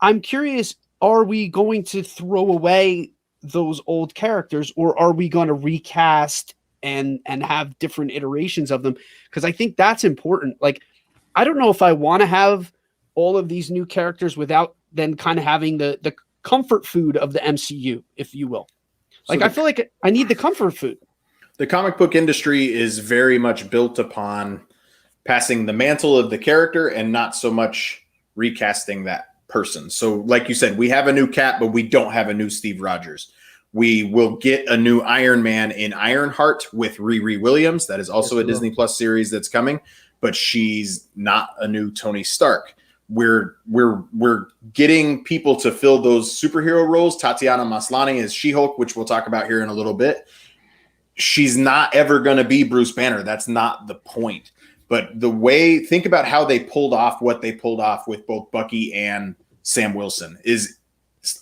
I'm curious, are we going to throw away those old characters, or are we going to recast and have different iterations of them? Because I think that's important. Like, I don't know if I want to have all of these new characters without then kind of having the comfort food of the MCU, if you will. Like, I feel like I need the comfort food. The comic book industry is very much built upon passing the mantle of the character and not so much recasting that person. So like you said, we have a new Cap, but we don't have a new Steve Rogers. We will get a new Iron Man in Ironheart with Riri Williams. That is also a Disney Plus series that's coming, but she's not a new Tony Stark. We're getting people to fill those superhero roles. Tatiana Maslany is She-Hulk, which we'll talk about here in a little bit. She's not ever going to be Bruce Banner. That's not the point. But think about how they pulled off what they pulled off with both Bucky and Sam Wilson. Is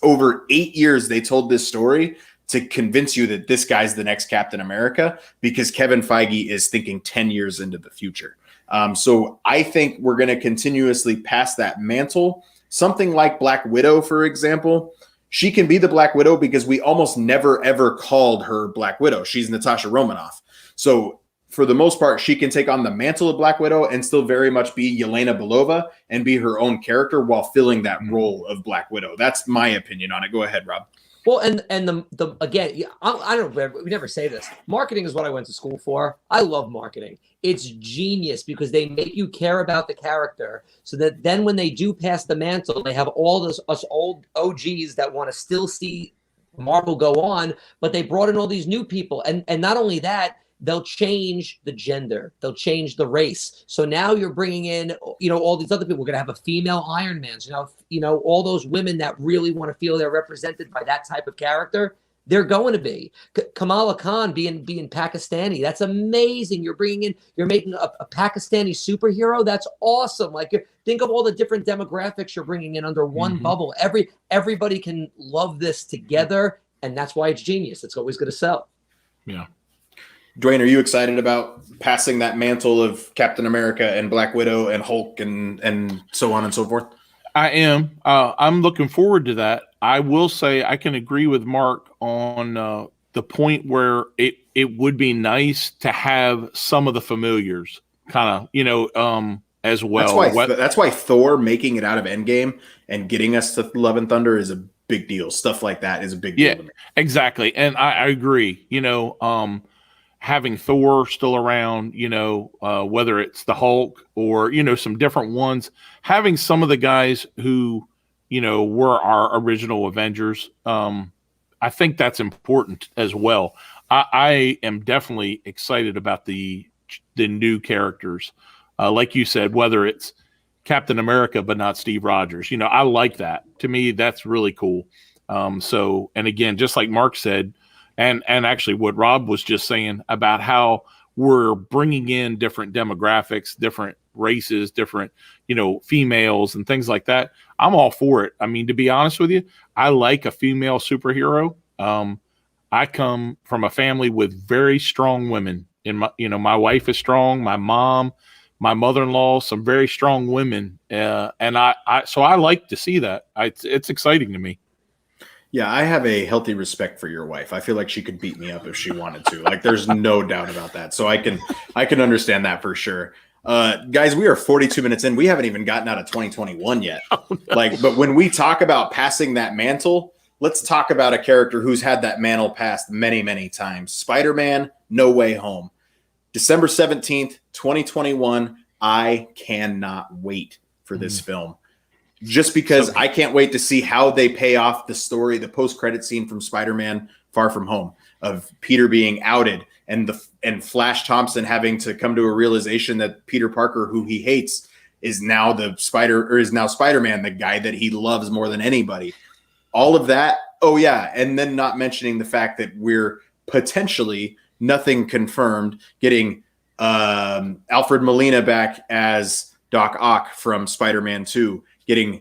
over 8 years they told this story to convince you that this guy's the next Captain America, because Kevin Feige is thinking 10 years into the future. So I think we're going to continuously pass that mantle. Something like Black Widow, for example, she can be the Black Widow because we almost never, ever called her Black Widow. She's Natasha Romanoff. So for the most part, she can take on the mantle of Black Widow and still very much be Yelena Belova and be her own character while filling that role of Black Widow. That's my opinion on it. Go ahead, Rob. Well, and the again, I don't know, we never say this. Marketing is what I went to school for. I love marketing. It's genius because they make you care about the character so that then when they do pass the mantle, they have all us old OGs that want to still see Marvel go on, but they brought in all these new people. And not only that, they'll change the gender. They'll change the race. So now you're bringing in, all these other people. We're going to have a female Iron Man. So now, all those women that really want to feel they're represented by that type of character, they're going to be. Kamala Khan being Pakistani. That's amazing. You're making a Pakistani superhero. That's awesome. Like, think of all the different demographics you're bringing in under one bubble. Everybody can love this together. And that's why it's genius. It's always going to sell. Yeah. Duane, are you excited about passing that mantle of Captain America and Black Widow and Hulk and so on and so forth? I am. I'm looking forward to that. I will say I can agree with Marc on the point where it it would be nice to have some of the familiars kind of, as well. That's why Thor making it out of Endgame and getting us to Love and Thunder is a big deal. Stuff like that is a big deal to me. Exactly. And I agree, having Thor still around, whether it's the Hulk or, some different ones, having some of the guys who, were our original Avengers. I think that's important as well. I am definitely excited about the new characters. Like you said, whether it's Captain America, but not Steve Rogers, I like that. To me, that's really cool. And again, just like Marc said, and actually what Rob was just saying about how we're bringing in different demographics, different races, different, females and things like that. I'm all for it. I mean, to be honest with you, I like a female superhero. I come from a family with very strong women. My wife is strong. My mom, my mother-in-law, some very strong women. And so I like to see that. It's exciting to me. Yeah, I have a healthy respect for your wife. I feel like she could beat me up if she wanted to. Like, there's no doubt about that. So I can understand that for sure. Guys, we are 42 minutes in. We haven't even gotten out of 2021 yet. Oh, no. But when we talk about passing that mantle, let's talk about a character who's had that mantle passed many, many times. Spider-Man, No Way Home. December 17th, 2021. I cannot wait for this film. Just because I can't wait to see how they pay off the story, the post-credit scene from Spider-Man Far From Home of Peter being outed and Flash Thompson having to come to a realization that Peter Parker, who he hates, is now Spider-Man, the guy that he loves more than anybody. All of that. Oh yeah. And then not mentioning the fact that we're potentially, nothing confirmed, getting Alfred Molina back as Doc Ock from Spider-Man 2. Getting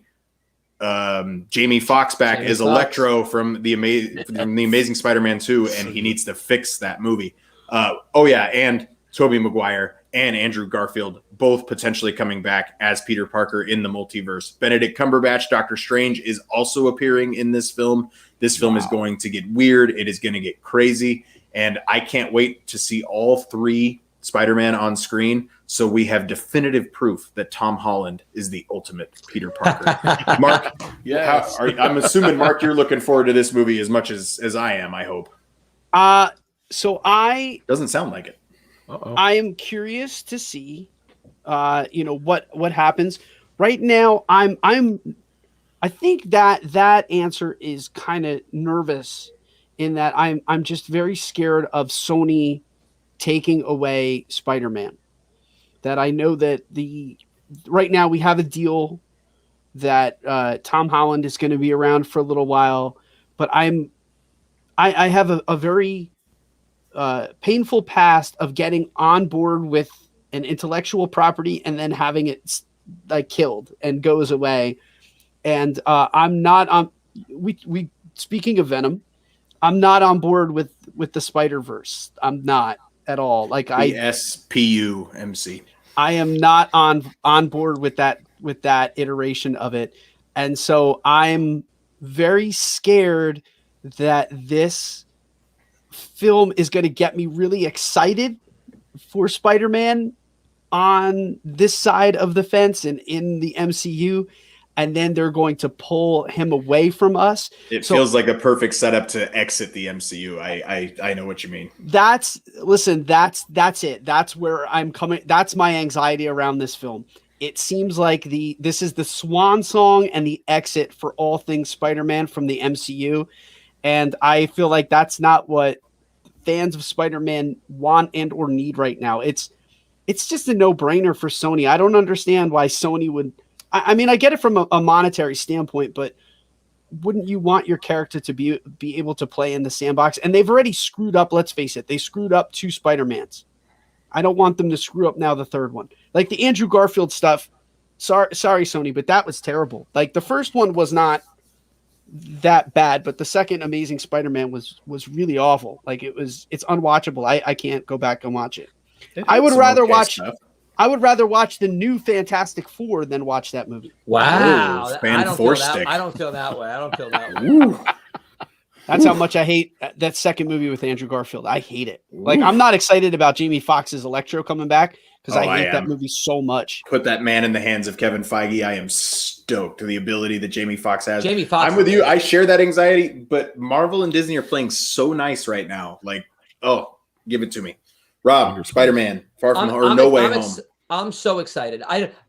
Jamie Foxx back as Electro from the Amazing Spider-Man 2, and he needs to fix that movie. And Tobey Maguire and Andrew Garfield both potentially coming back as Peter Parker in the multiverse. Benedict Cumberbatch, Doctor Strange, is also appearing in this film. This film is going to get weird. It is going to get crazy, and I can't wait to see all three Spider-Man on screen. So we have definitive proof that Tom Holland is the ultimate Peter Parker. Marc, yes. I'm assuming, Marc, you're looking forward to this movie as much as I am, I hope. Doesn't sound like it. Uh-oh. I am curious to see, what happens. Right now, I think that answer is kind of nervous in that I'm just very scared of Sony taking away Spider-Man. That I know that right now we have a deal that Tom Holland is going to be around for a little while, but I have a very painful past of getting on board with an intellectual property and then having it killed and goes away. And I'm not on. We speaking of Venom, I'm not on board with the Spider-Verse. I'm not at all. Like SPUMC. I am not on board with that iteration of it. And so I'm very scared that this film is going to get me really excited for Spider-Man on this side of the fence and in the MCU. And then they're going to pull him away from us. It feels like a perfect setup to exit the MCU. I know what you mean. That's it. That's where I'm coming. That's my anxiety around this film. It seems like this is the swan song and the exit for all things Spider-Man from the MCU. And I feel like that's not what fans of Spider-Man want and or need right now. It's just a no-brainer for Sony. I don't understand why Sony would. I mean, I get it from a monetary standpoint, but wouldn't you want your character to be able to play in the sandbox? And they've already screwed up. Let's face it. They screwed up 2 Spider-Mans. I don't want them to screw up now the third one. Like the Andrew Garfield stuff. Sorry, Sony, but that was terrible. Like the first one was not that bad, but the second Amazing Spider-Man was really awful. Like it's unwatchable. I can't go back and watch it. I would rather watch the new Fantastic Four than watch that movie. Wow. I don't feel that way. I don't feel that way. That's how much I hate that second movie with Andrew Garfield. I hate it. Like, I'm not excited about Jamie Foxx's Electro coming back because I hate that movie so much. Put that man in the hands of Kevin Feige. I am stoked to the ability that Jamie Foxx has. Jamie Foxx, I'm with you. I share that anxiety, but Marvel and Disney are playing so nice right now. Like, oh, give it to me. Rob, Spider-Man, Far From Home, or No Way Home. I'm so excited.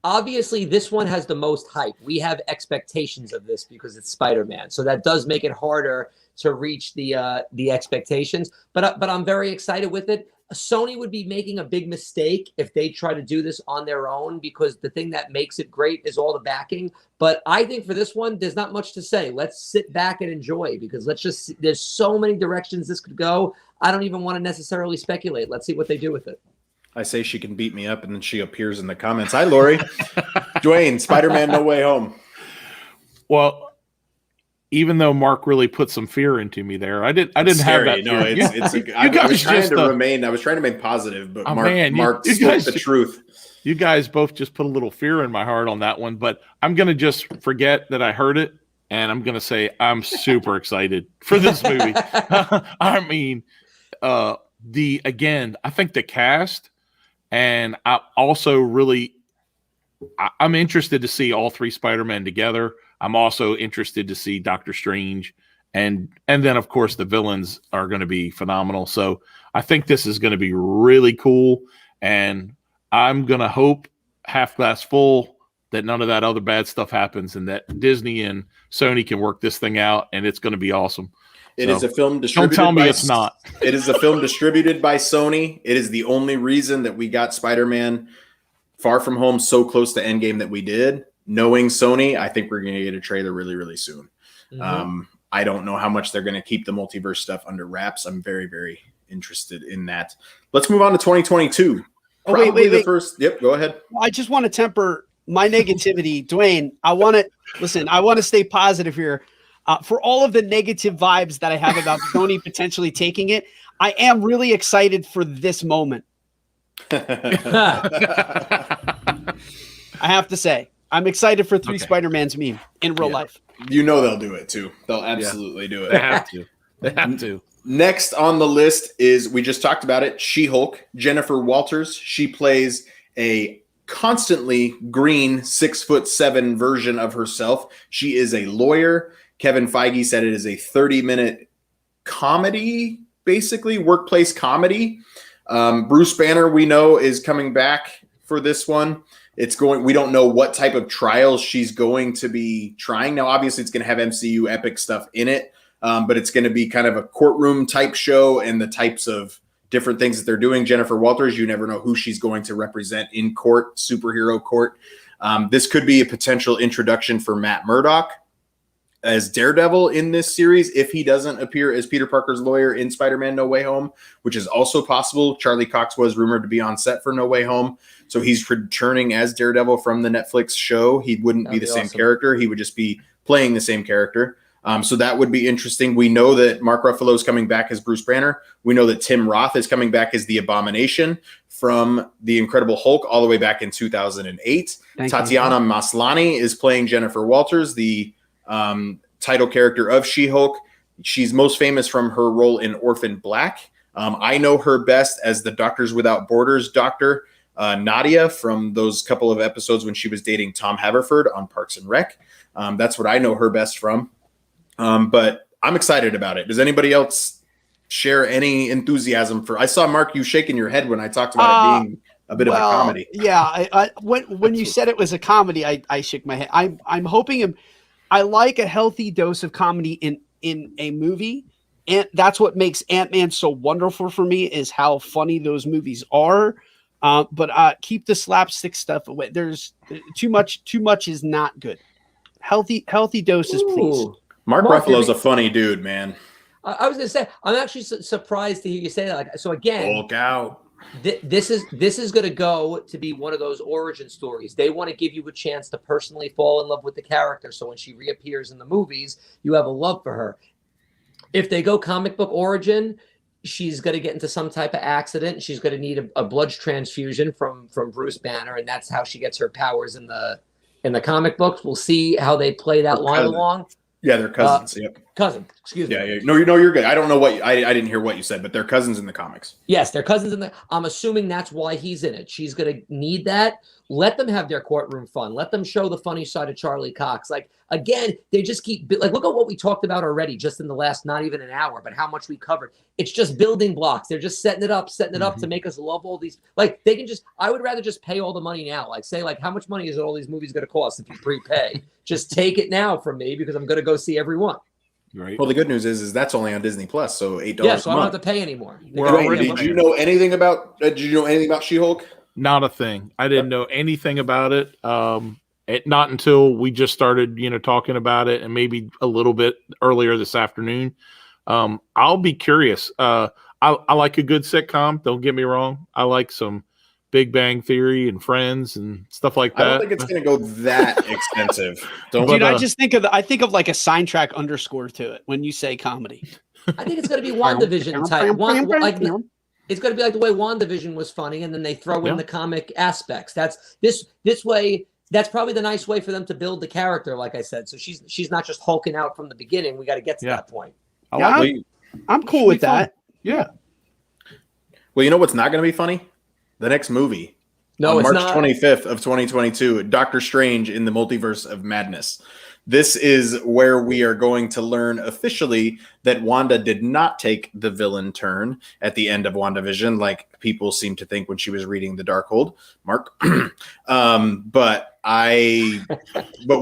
Obviously this one has the most hype. We have expectations of this because it's Spider-Man, so that does make it harder to reach the expectations. But I'm very excited with it. Sony would be making a big mistake if they try to do this on their own, because the thing that makes it great is all the backing. But I think for this one, there's not much to say. Let's sit back and enjoy, because there's so many directions this could go. I don't even want to necessarily speculate. Let's see what they do with it. I say she can beat me up, and then she appears in the comments. Hi, Lori. Duane, Spider-Man No Way Home. Well, even though Marc really put some fear into me there, I didn't have that. No, I was trying to remain positive, but Marc spoke the truth. You guys both just put a little fear in my heart on that one, but I'm gonna just forget that I heard it, and I'm gonna say I'm super excited for this movie. I mean, I think the cast. And I'm interested to see all three Spider-Men together. I'm also interested to see Doctor Strange. And then, of course, the villains are going to be phenomenal. So I think this is going to be really cool. And I'm going to hope, half glass full, that none of that other bad stuff happens and that Disney and Sony can work this thing out, and it's going to be awesome. It is a film distributed. Don't tell me it's not. It is a film distributed by Sony. It is the only reason that we got Spider-Man Far From Home so close to Endgame that we did. Knowing Sony, I think we're going to get a trailer really, really soon. Mm-hmm. I don't know how much they're going to keep the multiverse stuff under wraps. I'm very, very interested in that. Let's move on to 2022. Wait. Yep, go ahead. I just want to temper my negativity. Duane, I want to stay positive here. For all of the negative vibes that I have about Sony potentially taking it, I am really excited for this moment. I have to say, I'm excited for three Spider-Mans meme in real life. You know they'll do it too. They'll absolutely do it. They have to. They have to. Next on the list is, we just talked about it, She-Hulk, Jennifer Walters. She plays a constantly green 6'7" version of herself. She is a lawyer. Kevin Feige said it is a 30-minute comedy, basically workplace comedy. Bruce Banner, we know, is coming back for this one. We don't know what type of trials she's going to be trying. Now, obviously, it's going to have MCU epic stuff in it, but it's going to be kind of a courtroom type show, and the types of different things that they're doing. Jennifer Walters, you never know who she's going to represent in court, superhero court. This could be a potential introduction for Matt Murdock as Daredevil in this series, if he doesn't appear as Peter Parker's lawyer in Spider-Man No Way Home, which is also possible. Charlie Cox was rumored to be on set for No Way Home, so he's returning as Daredevil from the Netflix show. He wouldn't be the same character. He would just be playing the same character. So that would be interesting. We know that Mark Ruffalo is coming back as Bruce Banner. We know that Tim Roth is coming back as the Abomination from The Incredible Hulk all the way back in 2008. Tatiana Maslany is playing Jennifer Walters, the title character of She-Hulk. She's most famous from her role in Orphan Black. I know her best as the Doctors Without Borders doctor, Nadia, from those couple of episodes when she was dating Tom Haverford on Parks and Rec. That's what I know her best from. But I'm excited about it. Does anybody else share any enthusiasm for? I saw, Marc, you shaking your head when I talked about it being a bit of a comedy. Yeah, when you said it was a comedy, I shook my head. I'm hoping I like a healthy dose of comedy in a movie, and that's what makes Ant-Man so wonderful for me, is how funny those movies are. But keep the slapstick stuff away. There's too much is not good. Healthy doses, please. Mark Ruffalo's a funny dude, man. I was going to say, I'm actually surprised to hear you say that. Like, so again, Hulk out. This is going to go to be one of those origin stories. They want to give you a chance to personally fall in love with the character. So when she reappears in the movies, you have a love for her. If they go comic book origin, she's going to get into some type of accident. She's going to need a blood transfusion from Bruce Banner, and that's how she gets her powers in the comic books. We'll see how they play that line along. Yeah, they're cousins. Yep. Cousin, excuse me. Yeah. No, you're good. I don't know what I didn't hear what you said, but they're cousins in the comics. Yes, they're cousins in the. I'm assuming that's why he's in it. She's gonna need that. Let them have their courtroom fun. Let them show the funny side of Charlie Cox. Like again, they just keep like look at what we talked about already, just in the last not even an hour, but how much we covered. It's just building blocks. They're just setting it up to make us love all these. Like they can just. I would rather just pay all the money now. Like say like how much money is all these movies going to cost if you prepay? Just take it now from me because I'm going to go see every one. Right. Well, the good news is that's only on Disney Plus, so $8. Yeah, so a I don't month. have to pay anymore. Did you know anything about? She-Hulk? Not a thing. I didn't know anything about it. Not until we just started, talking about it, and maybe a little bit earlier this afternoon. I'll be curious. I like a good sitcom. Don't get me wrong. I like some Big Bang Theory and Friends and stuff like that. I don't think it's going to go that expensive. Dude, I just think of like a sign track underscore to it when you say comedy. I think it's going to be WandaVision type. It's going to be like the way WandaVision was funny, and then they throw in the comic aspects. That's this way. That's probably the nice way for them to build the character. Like I said, so she's not just hulking out from the beginning. We got to get to that point. I'm cool with that. Yeah. Well, you know what's not going to be funny? The next movie. No, on it's March not. 25th of 2022, Doctor Strange in the Multiverse of Madness. This is where we are going to learn officially that Wanda did not take the villain turn at the end of WandaVision, like people seem to think when she was reading the Darkhold, Marc. But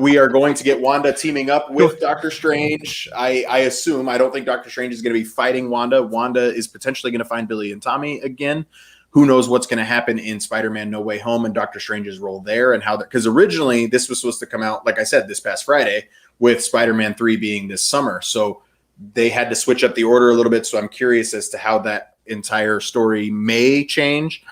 we are going to get Wanda teaming up with Doctor Strange. I assume. I don't think Doctor Strange is going to be fighting Wanda. Wanda is potentially going to find Billy and Tommy again. Who knows what's going to happen in Spider-Man No Way Home and Doctor Strange's role there and how that, because originally this was supposed to come out, like I said, this past Friday with Spider-Man 3 being this summer. So they had to switch up the order a little bit. So I'm curious as to how that entire story may change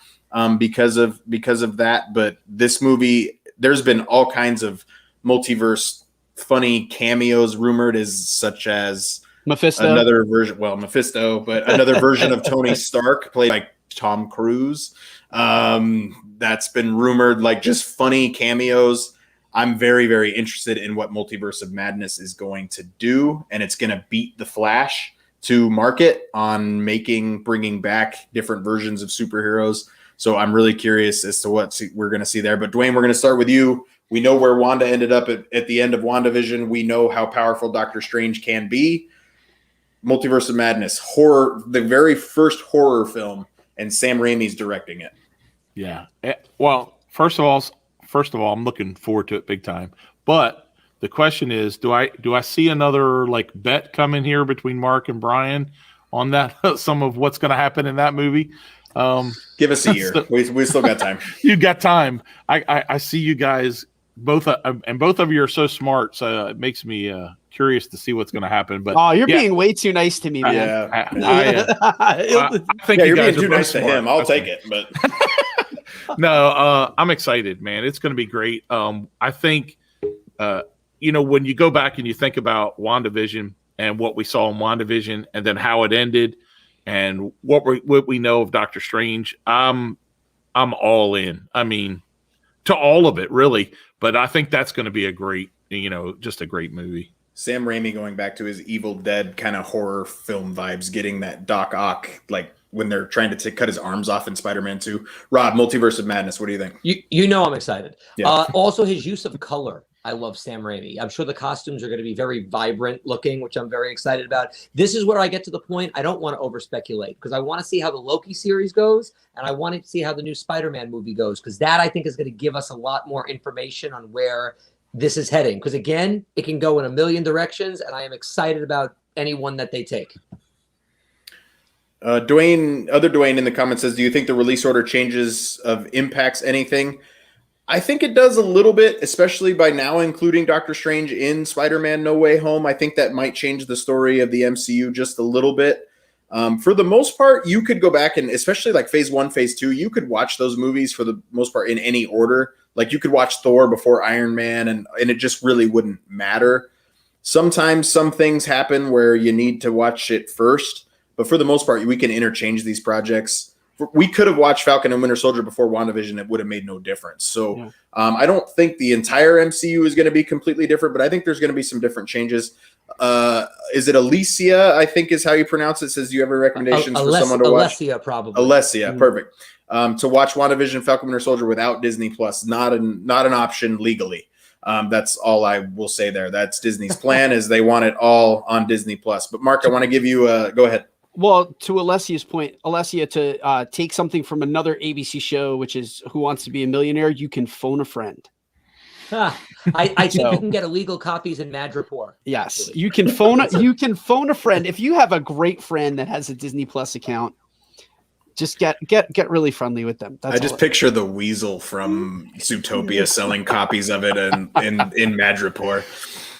because of that. But this movie, there's been all kinds of multiverse funny cameos rumored such as Mephisto, another version of Tony Stark played by Tom Cruise. That's been rumored, like just funny cameos. I'm very, very interested in what Multiverse of Madness is going to do, and it's going to beat The Flash to market on bringing back different versions of superheroes. So I'm really curious as to what we're going to see there. But Duane, we're going to start with you. We know where Wanda ended up at the end of WandaVision. We know how powerful Doctor Strange can be. Multiverse of Madness, horror, the very first horror film, and Sam Raimi's directing it. Yeah. Well, first of all, I'm looking forward to it big time. But the question is, do I see another like bet coming here between Marc and Bryan on that some of what's going to happen in that movie? Give us a year. We still got time. You got time. I see you guys both, and both of you are so smart. So it makes me curious to see what's going to happen. But you're being way too nice to me, man. I think you're being too nice to him. I'll take it, but no, I'm excited, man. It's going to be great. I think, when you go back and you think about WandaVision and what we saw in WandaVision, and then how it ended, and what we know of Doctor Strange, I'm all in. I mean, to all of it, really. But I think that's going to be a great, just a great movie. Sam Raimi going back to his Evil Dead kind of horror film vibes, getting that Doc Ock, like when they're trying to cut his arms off in Spider-Man 2. Rob, Multiverse of Madness, what do you think? I'm excited. Yeah. Also, his use of color. I love Sam Raimi. I'm sure the costumes are going to be very vibrant looking, which I'm very excited about. This is where I get to the point. I don't want to over-speculate because I want to see how the Loki series goes, and I want to see how the new Spider-Man movie goes, because that, I think, is going to give us a lot more information on where this is heading. Because, again, it can go in a million directions, and I am excited about any one that they take. Duane in the comments says, do you think the release order changes impacts anything? I think it does a little bit, especially by now including Doctor Strange in Spider-Man No Way Home. I think that might change the story of the MCU just a little bit. For the most part, you could go back and, especially like Phase 1, Phase 2, you could watch those movies for the most part in any order. Like you could watch Thor before Iron Man, and it just really wouldn't matter. Sometimes some things happen where you need to watch it first, but for the most part, we can interchange these projects. We could have watched Falcon and Winter Soldier before WandaVision. It would have made no difference. So I don't think the entire MCU is going to be completely different, but I think there's going to be some different changes. is it Alicia? I think is how you pronounce it. Says, do you have any recommendations for someone to watch? Alessia, probably. Alessia, perfect. To watch WandaVision, Falcon Winter Soldier without Disney Plus, not an option legally. That's all I will say there. That's Disney's plan is they want it all on Disney Plus. But Mark, I want to give you go ahead. Well, to Alessia's point, Alessia, to take something from another ABC show, which is Who Wants to Be a Millionaire, you can phone a friend. I think you can get illegal copies in Madripoor. Yes, you can phone a friend. If you have a great friend that has a Disney Plus account, just get really friendly with them. I just picture the weasel from Zootopia selling copies of it in Madripoor.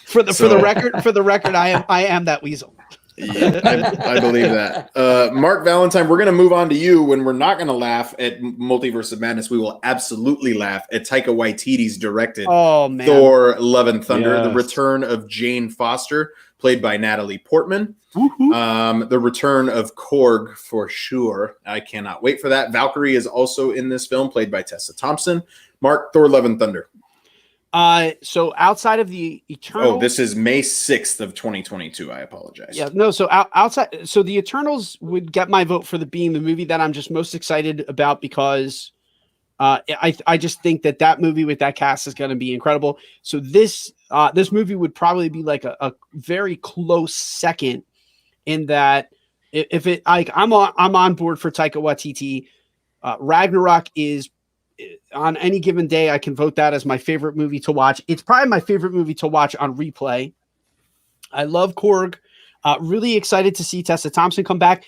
For the record, I am that weasel. Yeah, I believe that. Mark Valentine, we're going to move on to you. When we're not going to laugh at Multiverse of Madness, we will absolutely laugh at Taika Waititi's directed Thor: Love and Thunder, the return of Jane Foster, played by Natalie Portman. The return of Korg for sure. I cannot wait for that. Valkyrie is also in this film, played by Tessa Thompson. Mark, Thor: Love and Thunder. So outside of the Eternals, this is May 6th of 2022. I apologize. Yeah, no. So outside, so the Eternals would get my vote for being the movie that I'm just most excited about because I just think that movie with that cast is going to be incredible. So this movie would probably be like a very close second in that if it I'm on board for Taika Waititi. Ragnarok is. On any given day, I can vote that as my favorite movie to watch. It's probably my favorite movie to watch on replay. I love Korg. Really excited to see Tessa Thompson come back.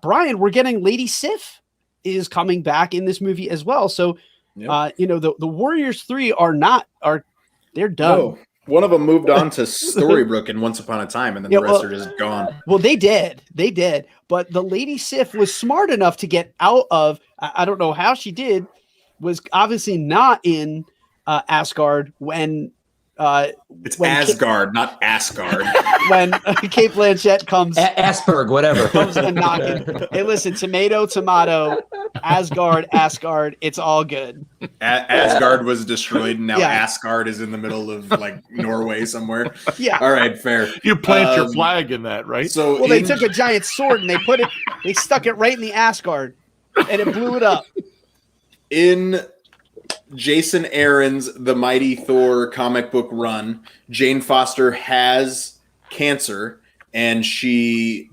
Bryan, we're getting Lady Sif is coming back in this movie as well. So, the Warriors 3 they're done. No. One of them moved on to Storybrooke and Once Upon a Time, and then the rest are just gone. Well, they did. But the Lady Sif was smart enough to get out of, I don't know how she did, was obviously not in Asgard when it's Asgard, not Asgard. When Kate Blanchett comes Asperg, whatever. Comes and knocking. Hey, listen, tomato, Asgard, it's all good. Asgard was destroyed, and now Asgard is in the middle of like Norway somewhere. Yeah. All right, fair. You plant your flag in that, right? So they took a giant sword and they stuck it right in the Asgard, and it blew it up. In Jason Aaron's The Mighty Thor comic book run, Jane Foster has cancer, and she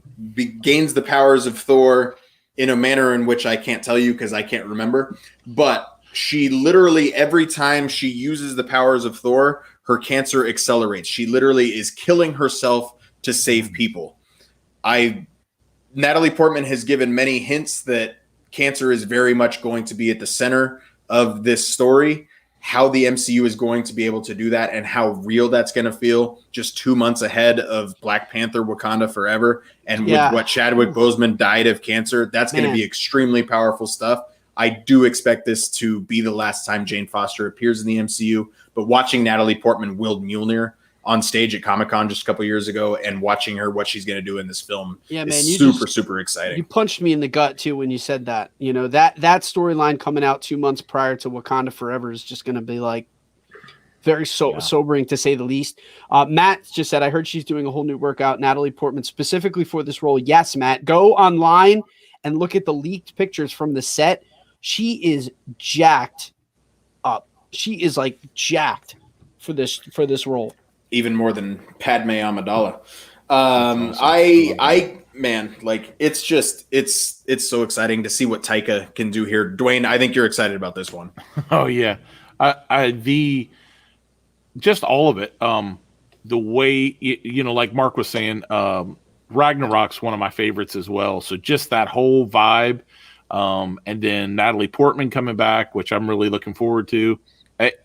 gains the powers of Thor in a manner in which I can't tell you because I can't remember. But she literally, every time she uses the powers of Thor, her cancer accelerates. She literally is killing herself to save people. Natalie Portman has given many hints that cancer is very much going to be at the center of this story. How the MCU is going to be able to do that and how real that's going to feel just 2 months ahead of Black Panther Wakanda Forever. And with what Chadwick Boseman died of cancer, that's going to be extremely powerful stuff. I do expect this to be the last time Jane Foster appears in the MCU, but watching Natalie Portman wield Mjolnir on stage at Comic-Con just a couple years ago and watching her, what she's going to do in this film is super exciting. You punched me in the gut too when you said that. You know, that storyline coming out 2 months prior to Wakanda Forever is just going to be like very sobering to say the least. Matt just said, I heard she's doing a whole new workout, Natalie Portman, specifically for this role. Yes, Matt, go online and look at the leaked pictures from the set. She is jacked up. She is like jacked for this role. Even more than Padme Amidala. It's so exciting to see what Taika can do here. Duane, I think you're excited about this one. Oh yeah. Just all of it. The way, like Mark was saying, Ragnarok's one of my favorites as well. So just that whole vibe. And then Natalie Portman coming back, which I'm really looking forward to.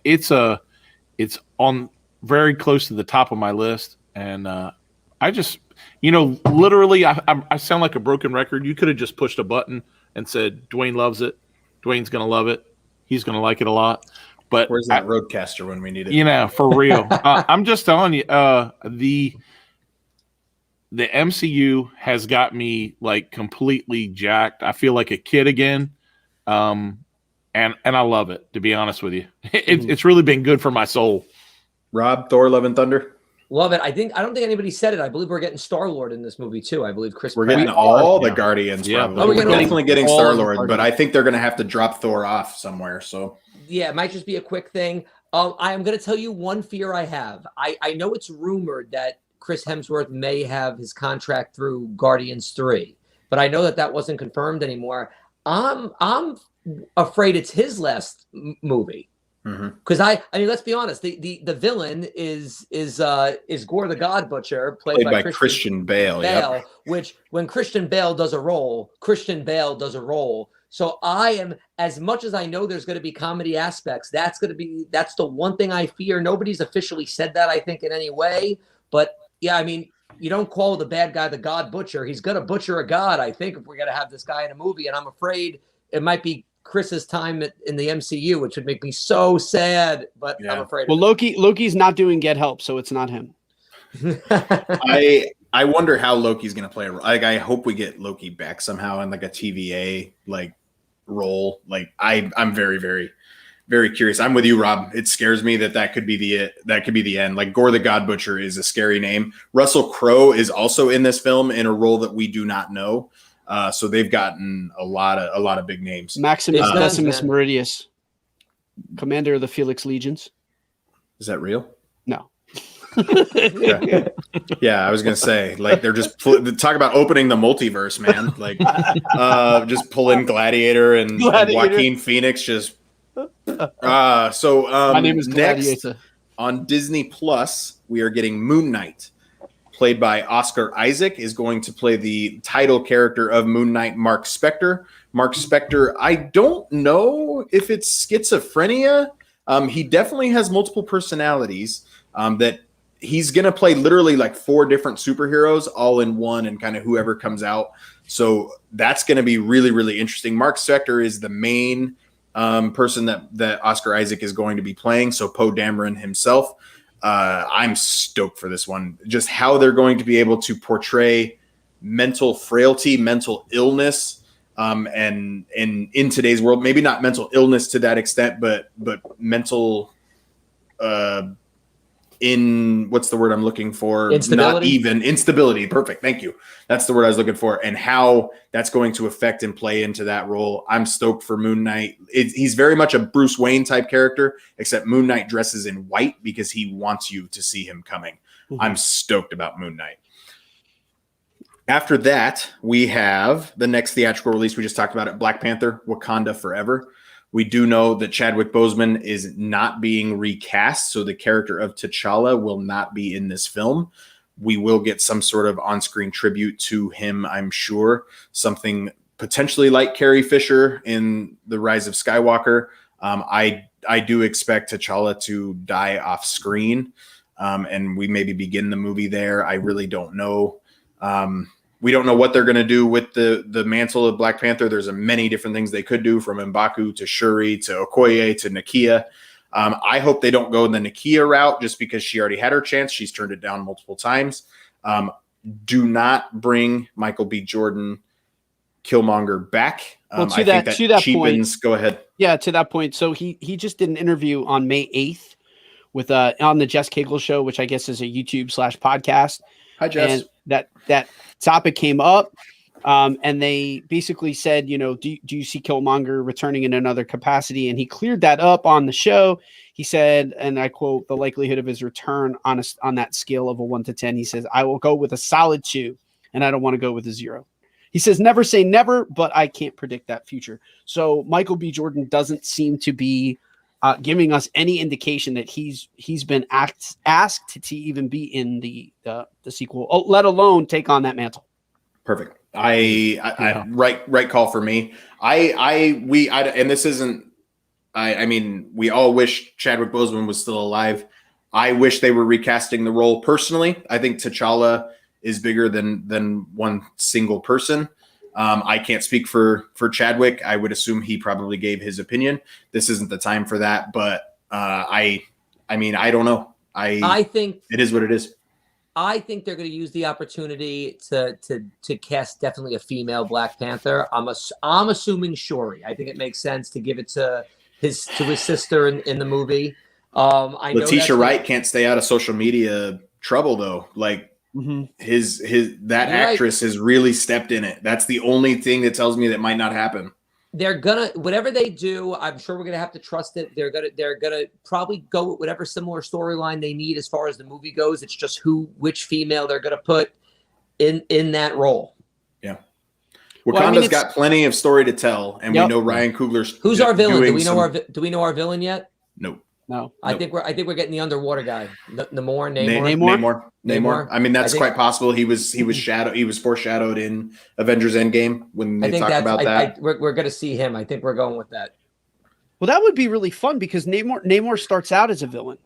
It's on very close to the top of my list. And I just, literally, I sound like a broken record. You could have just pushed a button and said, Duane loves it. Duane's going to love it. He's going to like it a lot. But where's that roadcaster when we need it? For real. I'm just telling you, the MCU has got me like completely jacked. I feel like a kid again. And I love it, to be honest with you. It's really been good for my soul. Rob, Thor: Love and Thunder. Love it. I don't think anybody said it. I believe we're getting Star-Lord in this movie too. I believe Chris. We're Pratt. getting all the Guardians, Yeah. probably. Oh, we're definitely getting all Star of the Lord, but Guardians. I think they're going to have to drop Thor off somewhere. So Yeah, it might just be a quick thing. I am going to tell you one fear I have. I know it's rumored that Chris Hemsworth may have his contract through Guardians 3, but I know that wasn't confirmed anymore. I'm afraid it's his last movie. Because I mean, let's be honest. The villain is Gore the God Butcher, played by Christian Bale. Yep. Which when Christian Bale does a role, So I am, as much as I know there's going to be comedy aspects, that's the one thing I fear. Nobody's officially said that, I think, in any way. But yeah, I mean, you don't call the bad guy the God Butcher. He's going to butcher a god, I think, if we're going to have this guy in a movie. And I'm afraid it might be Chris's time in the MCU, which would make me so sad, but I'm afraid. Well, Loki's not doing Get Help, so it's not him. I wonder how Loki's going to play a role. Like, I hope we get Loki back somehow in like a TVA like role. Like, I'm very, very, very curious. I'm with you, Rob. It scares me that could be the end. Like, Gore the God Butcher is a scary name. Russell Crowe is also in this film in a role that we do not know. So they've gotten a lot of big names. Maximus Decimus Meridius, commander of the Felix Legions. Is that real? No. Yeah, I was gonna say, like, they're just talk about opening the multiverse, man. Like, just pull in Gladiator and Joaquin Phoenix. Just my name is Gladiator. Next, on Disney Plus, we are getting Moon Knight, played by Oscar Isaac, is going to play the title character of Moon Knight, Mark Spector. Mark Spector, I don't know if it's schizophrenia. He definitely has multiple personalities. That he's going to play literally like 4 different superheroes all in one, and kind of whoever comes out. So that's going to be really, really interesting. Mark Spector is the main person that Oscar Isaac is going to be playing. So Poe Dameron himself. I'm stoked for this one. Just how they're going to be able to portray mental frailty, mental illness, and in today's world, maybe not mental illness to that extent, but mental in what's the word I'm looking for? Instability. Perfect. Thank you. That's the word I was looking for. And how that's going to affect and play into that role. I'm stoked for Moon Knight. He's very much a Bruce Wayne type character, except Moon Knight dresses in white because he wants you to see him coming. Mm-hmm. I'm stoked about Moon Knight. After that, we have the next theatrical release. We just talked about it. Black Panther, Wakanda Forever. We do know that Chadwick Boseman is not being recast, so the character of T'Challa will not be in this film. We will get some sort of on-screen tribute to him, I'm sure. Something potentially like Carrie Fisher in The Rise of Skywalker. I do expect T'Challa to die off screen, and we maybe begin the movie there. I really don't know. We don't know what they're going to do with the mantle of Black Panther. There's many different things they could do, from M'Baku to Shuri to Okoye to Nakia. I hope they don't go the Nakia route just because she already had her chance. She's turned it down multiple times. Do not bring Michael B. Jordan Killmonger back. Well, to that cheapens. Point, go ahead. Yeah, to that point. So he just did an interview on May 8th with on the Jess Cagle Show, which I guess is a YouTube/podcast. Hi, Jess. And that topic came up, and they basically said, do you see Killmonger returning in another capacity? And he cleared that up on the show. He said, and I quote, the likelihood of his return on that scale of a 1 to 10, he says, I will go with a solid 2, and I don't want to go with a 0. He says, never say never, but I can't predict that future. So Michael B. Jordan doesn't seem to be giving us any indication that he's been asked to even be in the sequel, let alone take on that mantle. Perfect. Right call for me. And this isn't. I mean, we all wish Chadwick Boseman was still alive. I wish they were recasting the role. Personally, I think T'Challa is bigger than one single person. I can't speak for Chadwick. I would assume he probably gave his opinion. This isn't the time for that, but I mean, I don't know. I think it is what it is. I think they're going to use the opportunity to cast definitely a female Black Panther. I'm assuming Shuri. I think it makes sense to give it to his sister in the movie. I know Letitia Wright can't stay out of social media trouble though. Like Mhm. his that You're right. actress has really stepped in it. That's the only thing that tells me that might not happen. They're gonna whatever they do, I'm sure we're gonna have to trust it. They're gonna probably go with whatever similar storyline they need as far as the movie goes. It's just which female they're gonna put in that role. Yeah. Well, I Wakanda's mean, got plenty of story to tell, and we Yep. know Ryan Coogler's Who's our villain? doing Do we know our villain yet? No. No. I Nope. think we're getting the underwater guy. Namor. Namor. I mean, that's I think- quite possible. He was foreshadowed in Avengers Endgame when I they think talked about that. we're gonna see him. I think we're going with that. Well, that would be really fun because Namor starts out as a villain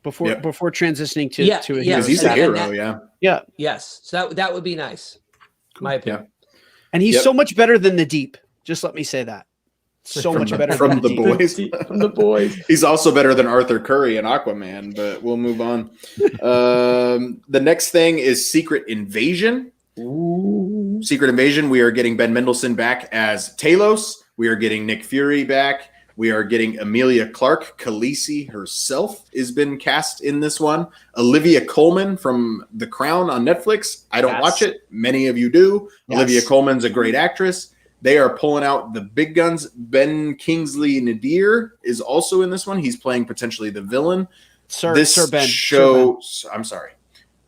before Yep. transitioning to Yeah, to a yeah. hero. Because he's a And hero, that- yeah. Yeah, Yes, so that would be nice. My opinion. and he's Yep. so much better than the Deep. Just let me say that. So From much the- better from than the Deep. boys. From the boys. He's also better than Arthur Curry and Aquaman, but we'll move on. The next thing is Secret Invasion. Ooh. Secret Invasion, we are getting Ben Mendelsohn back as Talos. We are getting Nick Fury back. We are getting Emilia Clarke. Khaleesi herself has been cast in this one. Olivia Colman from The Crown on Netflix. I don't Yes. watch it. Many of you do. Yes. Olivia Colman's a great actress. They are pulling out the big guns. Ben Kingsley Nadir is also in this one. He's playing potentially the villain. Sir Ben. Show. I'm sorry.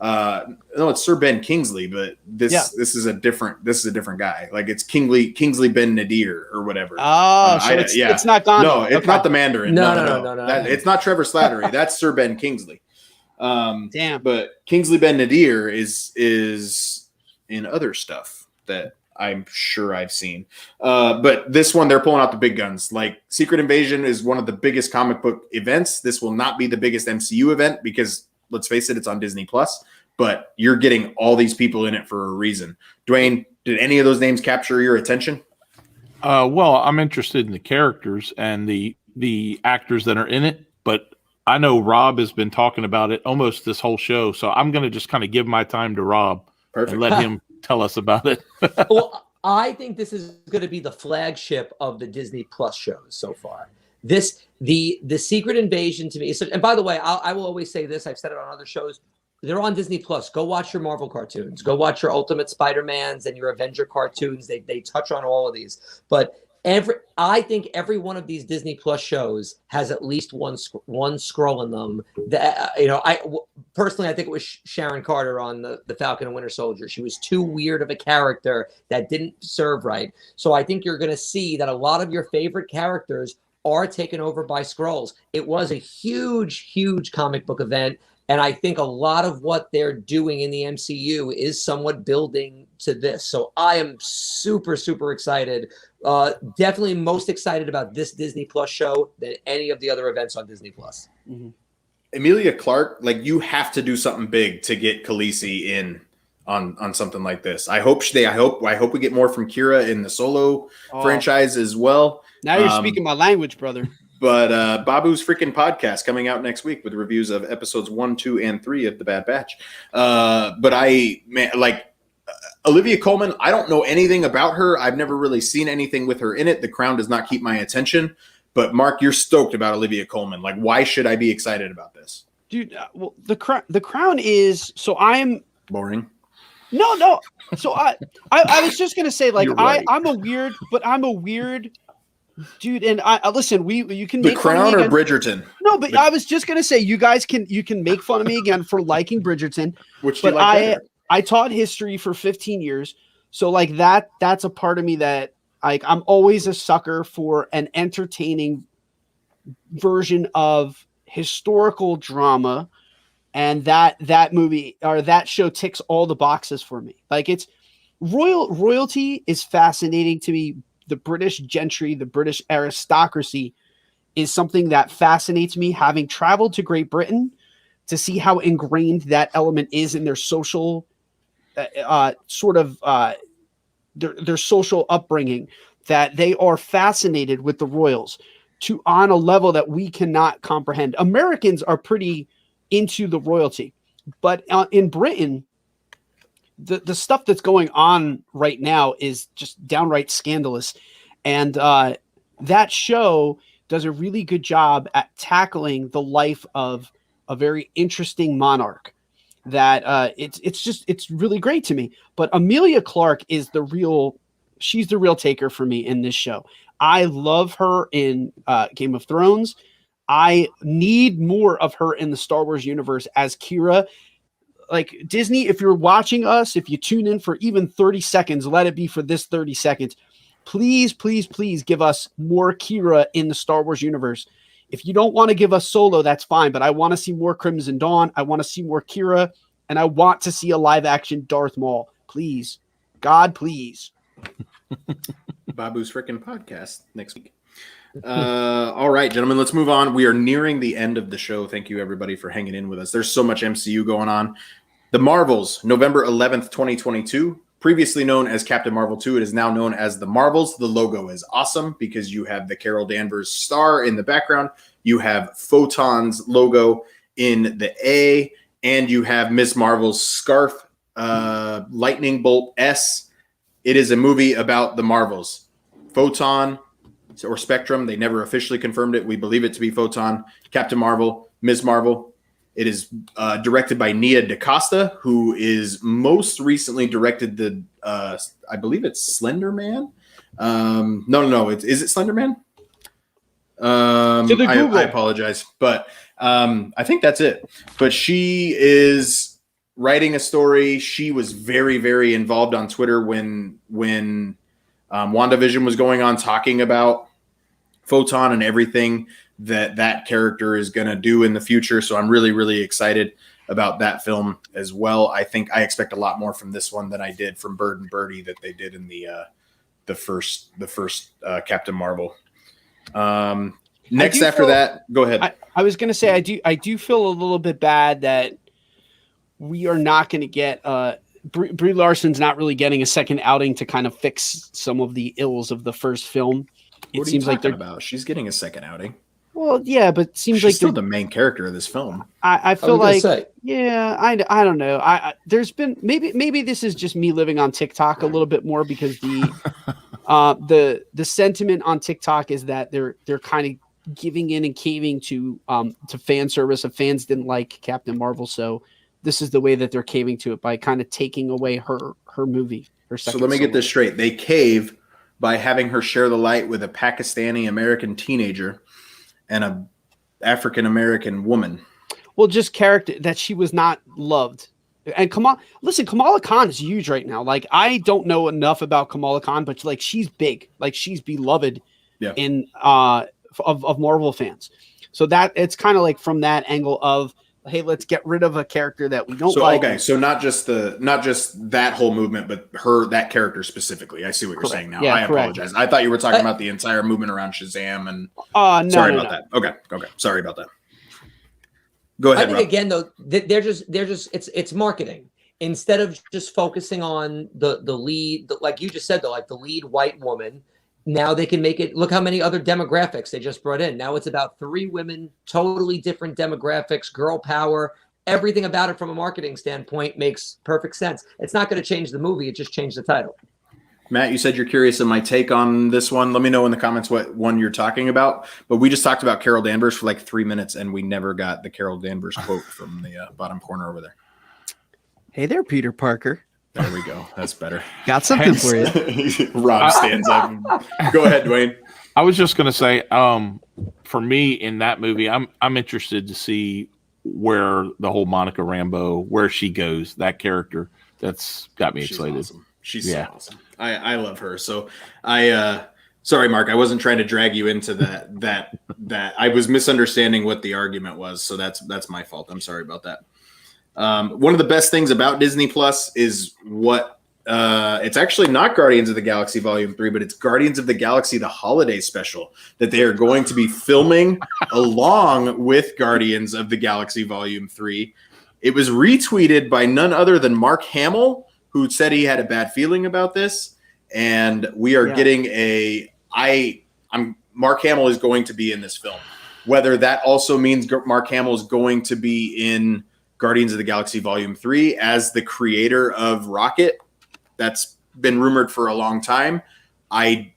No, it's Sir Ben Kingsley, but this is a different guy. Like it's Kingsley Ben Nadir or whatever. Oh, so it's not Gandhi. No, it's Okay. not the Mandarin. No. It's not Trevor Slattery. That's Sir Ben Kingsley. Damn. But Kingsley Ben Nadir is in other stuff that I'm sure I've seen. But this one, they're pulling out the big guns. Like Secret Invasion is one of the biggest comic book events. This will not be the biggest MCU event because let's face it, it's on Disney Plus, but you're getting all these people in it for a reason. Duane, did any of those names capture your attention? Well, I'm interested in the characters and the actors that are in it, but I know Rob has been talking about it almost this whole show, so I'm going to just kind of give my time to Rob and let him tell us about it. Well, I think this is going to be the flagship of the Disney Plus shows so far. The Secret Invasion to me is, and by the way, I will always say this. I've said it on other shows. They're on Disney Plus. Go watch your Marvel cartoons. Go watch your Ultimate Spider-Mans and your Avenger cartoons. They touch on all of these. But I think every one of these Disney Plus shows has at least one Skrull in them. That I personally, I think it was Sharon Carter on the Falcon and Winter Soldier. She was too weird of a character that didn't serve right. So I think you're going to see that a lot of your favorite characters are taken over by Skrulls. It was a huge comic book event. And I think a lot of what they're doing in the MCU is somewhat building to this. So I am super excited. Definitely most excited about this Disney Plus show than any of the other events on Disney Plus. Mm-hmm. Emilia Clarke, like you have to do something big to get Khaleesi in on something like this. I hope we get more from Kira in the Solo franchise as well. Now you're speaking my language, brother. But Babu's freaking podcast coming out next week with reviews of episodes 1, 2, and 3 of The Bad Batch. But Olivia Colman, I don't know anything about her. I've never really seen anything with her in it. The Crown does not keep my attention. But Marc, you're stoked about Olivia Colman. Like, why should I be excited about this? Dude, well, the Crown is so I'm boring. No. So I was just gonna say, like, right. I'm a weird dude, and I listen. You can The make fun of Crown me or again. Bridgerton? No, but I was just gonna say, you guys can make fun of me again for liking Bridgerton. Which but do you like better? I taught history for 15 years, so like that's a part of me that like I'm always a sucker for an entertaining version of historical drama, and that movie or that show ticks all the boxes for me. Like it's royalty is fascinating to me. The British gentry, the British aristocracy is something that fascinates me, having traveled to Great Britain to see how ingrained that element is in their social their social upbringing, that they are fascinated with the royals on a level that we cannot comprehend. Americans are pretty into the royalty, but in Britain, the stuff that's going on right now is just downright scandalous. And that show does a really good job at tackling the life of a very interesting monarch. that it's really great to me. But Emilia Clarke is she's the real taker for me in this show. I love her in Game of Thrones. I need more of her in the Star Wars universe as Kira. Like Disney, if you're watching us, if you tune in for even 30 seconds, let it be for this 30 seconds. Please, please, please give us more Kira in the Star Wars universe. If you don't want to give us Solo, that's fine, but I want to see more Crimson Dawn. I want to see more Kira, and I want to see a live action Darth Maul. Please. God, please. Babu's freaking podcast next week. All right, gentlemen, let's move on. We are nearing the end of the show. Thank you, everybody, for hanging in with us. There's so much MCU going on. The Marvels, November 11th, 2022. Previously known as Captain Marvel 2, it is now known as The Marvels. The logo is awesome because you have the Carol Danvers star in the background. You have Photon's logo in the A, and you have Ms. Marvel's scarf, lightning bolt S. It is a movie about the Marvels. Photon or Spectrum, they never officially confirmed it. We believe it to be Photon. Captain Marvel, Ms. Marvel. It is directed by Nia DaCosta, who is most recently directed the, I believe it's Slender Man. No. Is it Slender Man? I apologize, but I think that's it. But she is writing a story. She was very, very involved on Twitter when WandaVision was going on, talking about Photon and everything that character is going to do in the future. So I'm really, really excited about that film as well. I think I expect a lot more from this one than I did from Bird and Birdie that they did in the first Captain Marvel. Next after that, go ahead. I was going to say, I do feel a little bit bad that we are not going to get Brie Larson's not really getting a second outing to kind of fix some of the ills of the first film. What are you talking about? She's getting a second outing. Well, yeah, but it seems she's like still the main character of this film. I feel like, yeah, I don't know. There's been maybe this is just me living on TikTok a little bit more because the sentiment on TikTok is that they're kind of giving in and caving to fan service. If fans didn't like Captain Marvel, so this is the way that they're caving to it by kind of taking away her movie. So let me get this straight. They cave by having her share the light with a Pakistani American teenager and a African-American woman. Well, just character that she was not loved. And Kamala Khan is huge right now. Like, I don't know enough about Kamala Khan, but like she's big. Like she's beloved in of Marvel fans. So that it's kind of like from that angle of, hey, let's get rid of a character that we don't like. Okay, so not just that whole movement, but that character specifically. I see what you're saying now. Yeah, I apologize. I thought you were talking about the entire movement around Shazam and no, sorry about that. Okay. Sorry about that. Go ahead. I think again though, they're just it's marketing. Instead of just focusing on the lead, like you just said though, like the lead white woman. Now they can make it, look how many other demographics they just brought in. Now it's about 3 women, totally different demographics, girl power. Everything about it from a marketing standpoint makes perfect sense. It's not going to change the movie. It just changed the title. Matt, you said you're curious of my take on this one. Let me know in the comments what one you're talking about. But we just talked about Carol Danvers for like 3 minutes, and we never got the Carol Danvers quote from the bottom corner over there. Hey there, Peter Parker. There we go. That's better. Got something for you. Rob stands up. Go ahead, Duane. I was just going to say, for me in that movie, I'm interested to see where the whole Monica Rambeau, where she goes. That character, that's got me excited. Awesome. She's so awesome. I love her. So sorry, Mark, I wasn't trying to drag you into that. I was misunderstanding what the argument was. So that's my fault. I'm sorry about that. One of the best things about Disney Plus is what it's actually not Guardians of the Galaxy Volume 3, but it's Guardians of the Galaxy the Holiday Special that they are going to be filming along with Guardians of the Galaxy Volume 3. It was retweeted by none other than Mark Hamill, who said he had a bad feeling about this. And we are getting Mark Hamill is going to be in this film. Whether that also means Mark Hamill is going to be in Guardians of the Galaxy Volume 3 as the creator of Rocket. That's been rumored for a long time.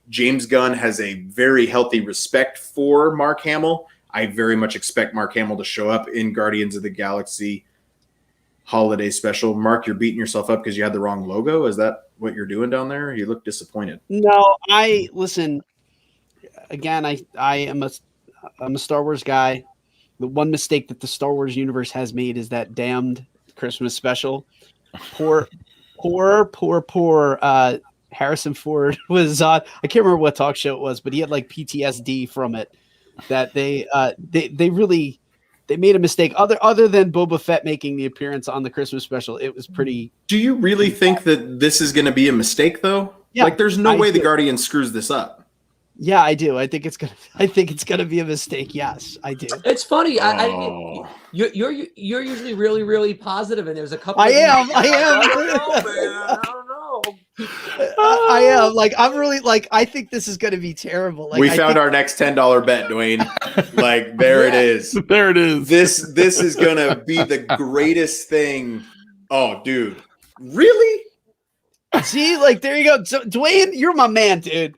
James Gunn has a very healthy respect for Mark Hamill. I very much expect Mark Hamill to show up in Guardians of the Galaxy holiday special. Mark, you're beating yourself up because you had the wrong logo. Is that what you're doing down there? You look disappointed. No, listen. Again, I'm a Star Wars guy. The one mistake that the Star Wars universe has made is that damned Christmas special. Poor Harrison Ford was on. I can't remember what talk show it was, but he had like PTSD from it. That they made a mistake. Other than Boba Fett making the appearance on the Christmas special, it was pretty. Do you really think that this is going to be a mistake, though? Yeah, like, there's no way the Guardian screws this up. Yeah, I do. I think it's gonna be a mistake. Yes, I do. It's funny. You're usually really, really positive, and there's a couple. I am. I don't know, man. I don't know. I am. Like, I'm really like. I think this is gonna be terrible. Like, we found our next $10 bet, Duane. Like, there it is. There it is. This is gonna be the greatest thing. Oh, dude, really? See, like, there you go. So, Duane, you're my man, dude.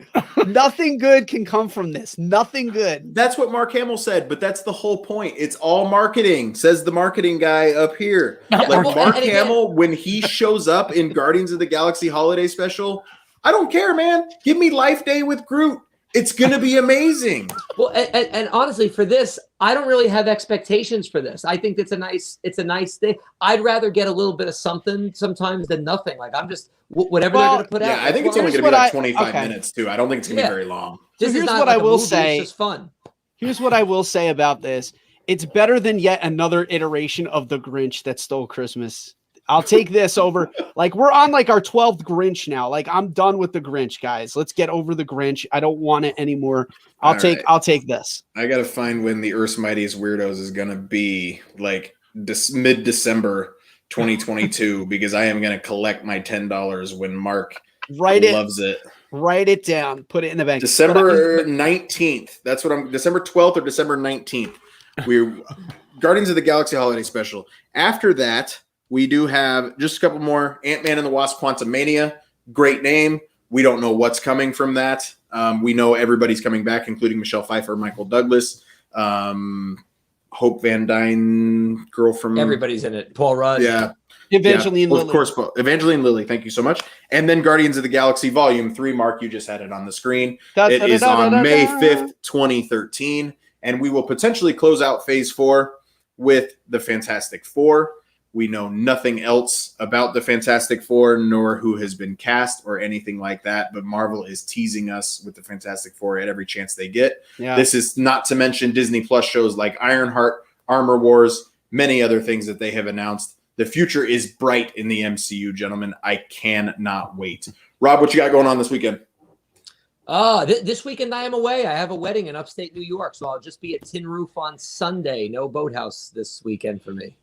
Nothing good can come from this. Nothing good. That's what Mark Hamill said, but that's the whole point. It's all marketing, says the marketing guy up here. Like, Mark Hamill, when he shows up in Guardians of the Galaxy Holiday Special, I don't care, man. Give me Life Day with Groot. It's gonna be amazing. Well, and honestly, for this, I don't really have expectations for this. I think it's a nice thing. I'd rather get a little bit of something sometimes than nothing. Like, I'm just whatever they're gonna put out. Yeah, I think it's only gonna be like 25 minutes too. I don't think it's gonna be very long. This here's is not what like I will movie, say. It's just fun. Here's what I will say about this. It's better than yet another iteration of the Grinch that stole Christmas. I'll take this over. Like, we're on like our 12th Grinch now. Like, I'm done with the Grinch, guys. Let's get over the Grinch. I don't want it anymore. I'll take this. I gotta find when the Earth's Mightiest Weirdos is gonna be, like, mid-December 2022, because I am gonna collect my $10 when Mark loves it. Write it down. Put it in the bank. December 19th. That's what December 12th or December 19th. We're Guardians of the Galaxy Holiday Special. After that, we do have just a couple more. Ant-Man and the Wasp: Quantumania. Great name. We don't know what's coming from that. We know everybody's coming back, including Michelle Pfeiffer, Michael Douglas, Hope Van Dyne, girl from... Everybody's in it. Paul Rudd. Yeah. Evangeline Lilly. Of course, Evangeline Lilly. Thank you so much. And then Guardians of the Galaxy Volume 3. Mark, you just had it on the screen. It is on May 5th, 2013. And we will potentially close out Phase 4 with the Fantastic Four. We know nothing else about the Fantastic Four, nor who has been cast or anything like that. But Marvel is teasing us with the Fantastic Four at every chance they get. Yeah. This is not to mention Disney Plus shows like Ironheart, Armor Wars, many other things that they have announced. The future is bright in the MCU, gentlemen. I cannot wait. Rob, what you got going on this weekend? This weekend I am away. I have a wedding in upstate New York, so I'll just be at Tin Roof on Sunday. No boathouse this weekend for me.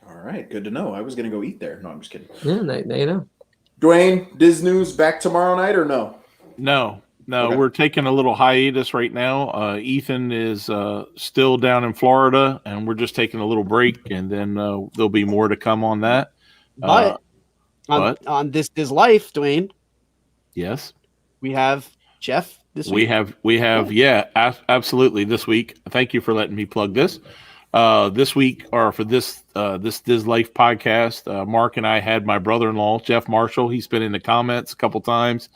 All right, good to know. I was going to go eat there. No, I'm just kidding. Yeah, now you know. Duane, Disney's back tomorrow night or no? No. Okay. We're taking a little hiatus right now. Ethan is still down in Florida, and we're just taking a little break, and then there'll be more to come on that. But on This Is Life, Duane. Yes. We have Jeff this week. We have, absolutely, this week. Thank you for letting me plug this. This week, or for this Life podcast, Mark and I had my brother-in-law, Jeff Marshall. He's been in the comments a couple times.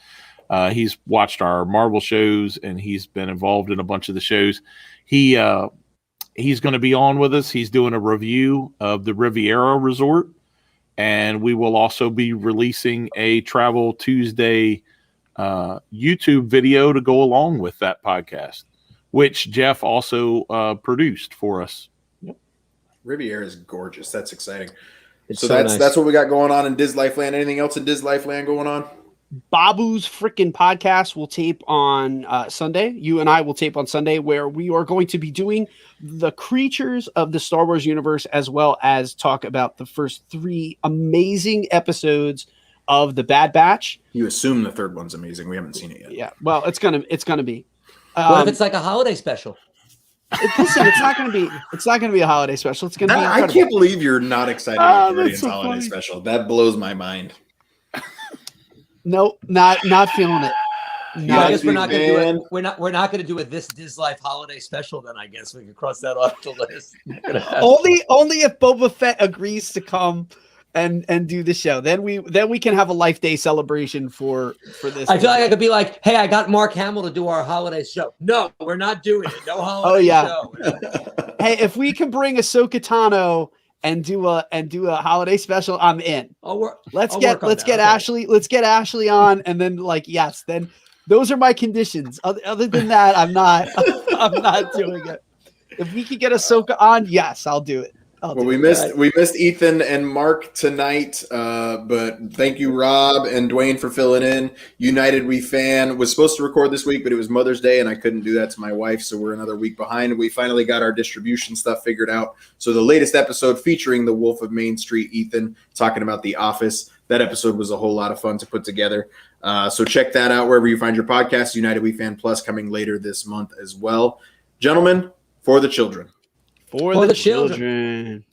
He's watched our Marvel shows, and he's been involved in a bunch of the shows. He's going to be on with us. He's doing a review of the Riviera Resort, and we will also be releasing a Travel Tuesday YouTube video to go along with that podcast, which Jeff also produced for us. Riviera is gorgeous. That's exciting. It's so nice. That's what we got going on in Diz Life Land. Anything else in Diz Life Land going on? Babu's freaking podcast will tape on Sunday. You and I will tape on Sunday, where we are going to be doing the creatures of the Star Wars universe, as well as talk about the first 3 amazing episodes of The Bad Batch. You assume the third one's amazing. We haven't seen it yet. Yeah, well, it's gonna be. What if it's like a holiday special? Listen, it's not gonna be a holiday special. It's gonna be incredible. I can't believe you're not excited about Guardians so holiday funny. special. That blows my mind. Nope, not feeling it. No, I guess we're not going to do Man. it. We're not going to do a This Life holiday special. Then I guess we can cross that off the list. Not gonna happen. Only if Boba Fett agrees to come and do the show. Then we can have a Life Day celebration for this. I feel like I could be like, hey, I got Mark Hamill to do our holiday show. No, we're not doing it. No holiday show. Hey, if we can bring Ahsoka Tano and do a holiday special, I'm in. Let's get Ashley on, and then then those are my conditions. Other than that, I'm not doing it. If we could get Ahsoka on, yes, I'll do it. We missed Ethan and Marc tonight, but thank you, Rob and Duane, for filling in. United We Fan was supposed to record this week, but it was Mother's Day, and I couldn't do that to my wife, so we're another week behind. We finally got our distribution stuff figured out. So the latest episode featuring the Wolf of Main Street, Ethan, talking about The Office. That episode was a whole lot of fun to put together. So check that out wherever you find your podcast. United We Fan Plus coming later this month as well. Gentlemen, for the children. For the children.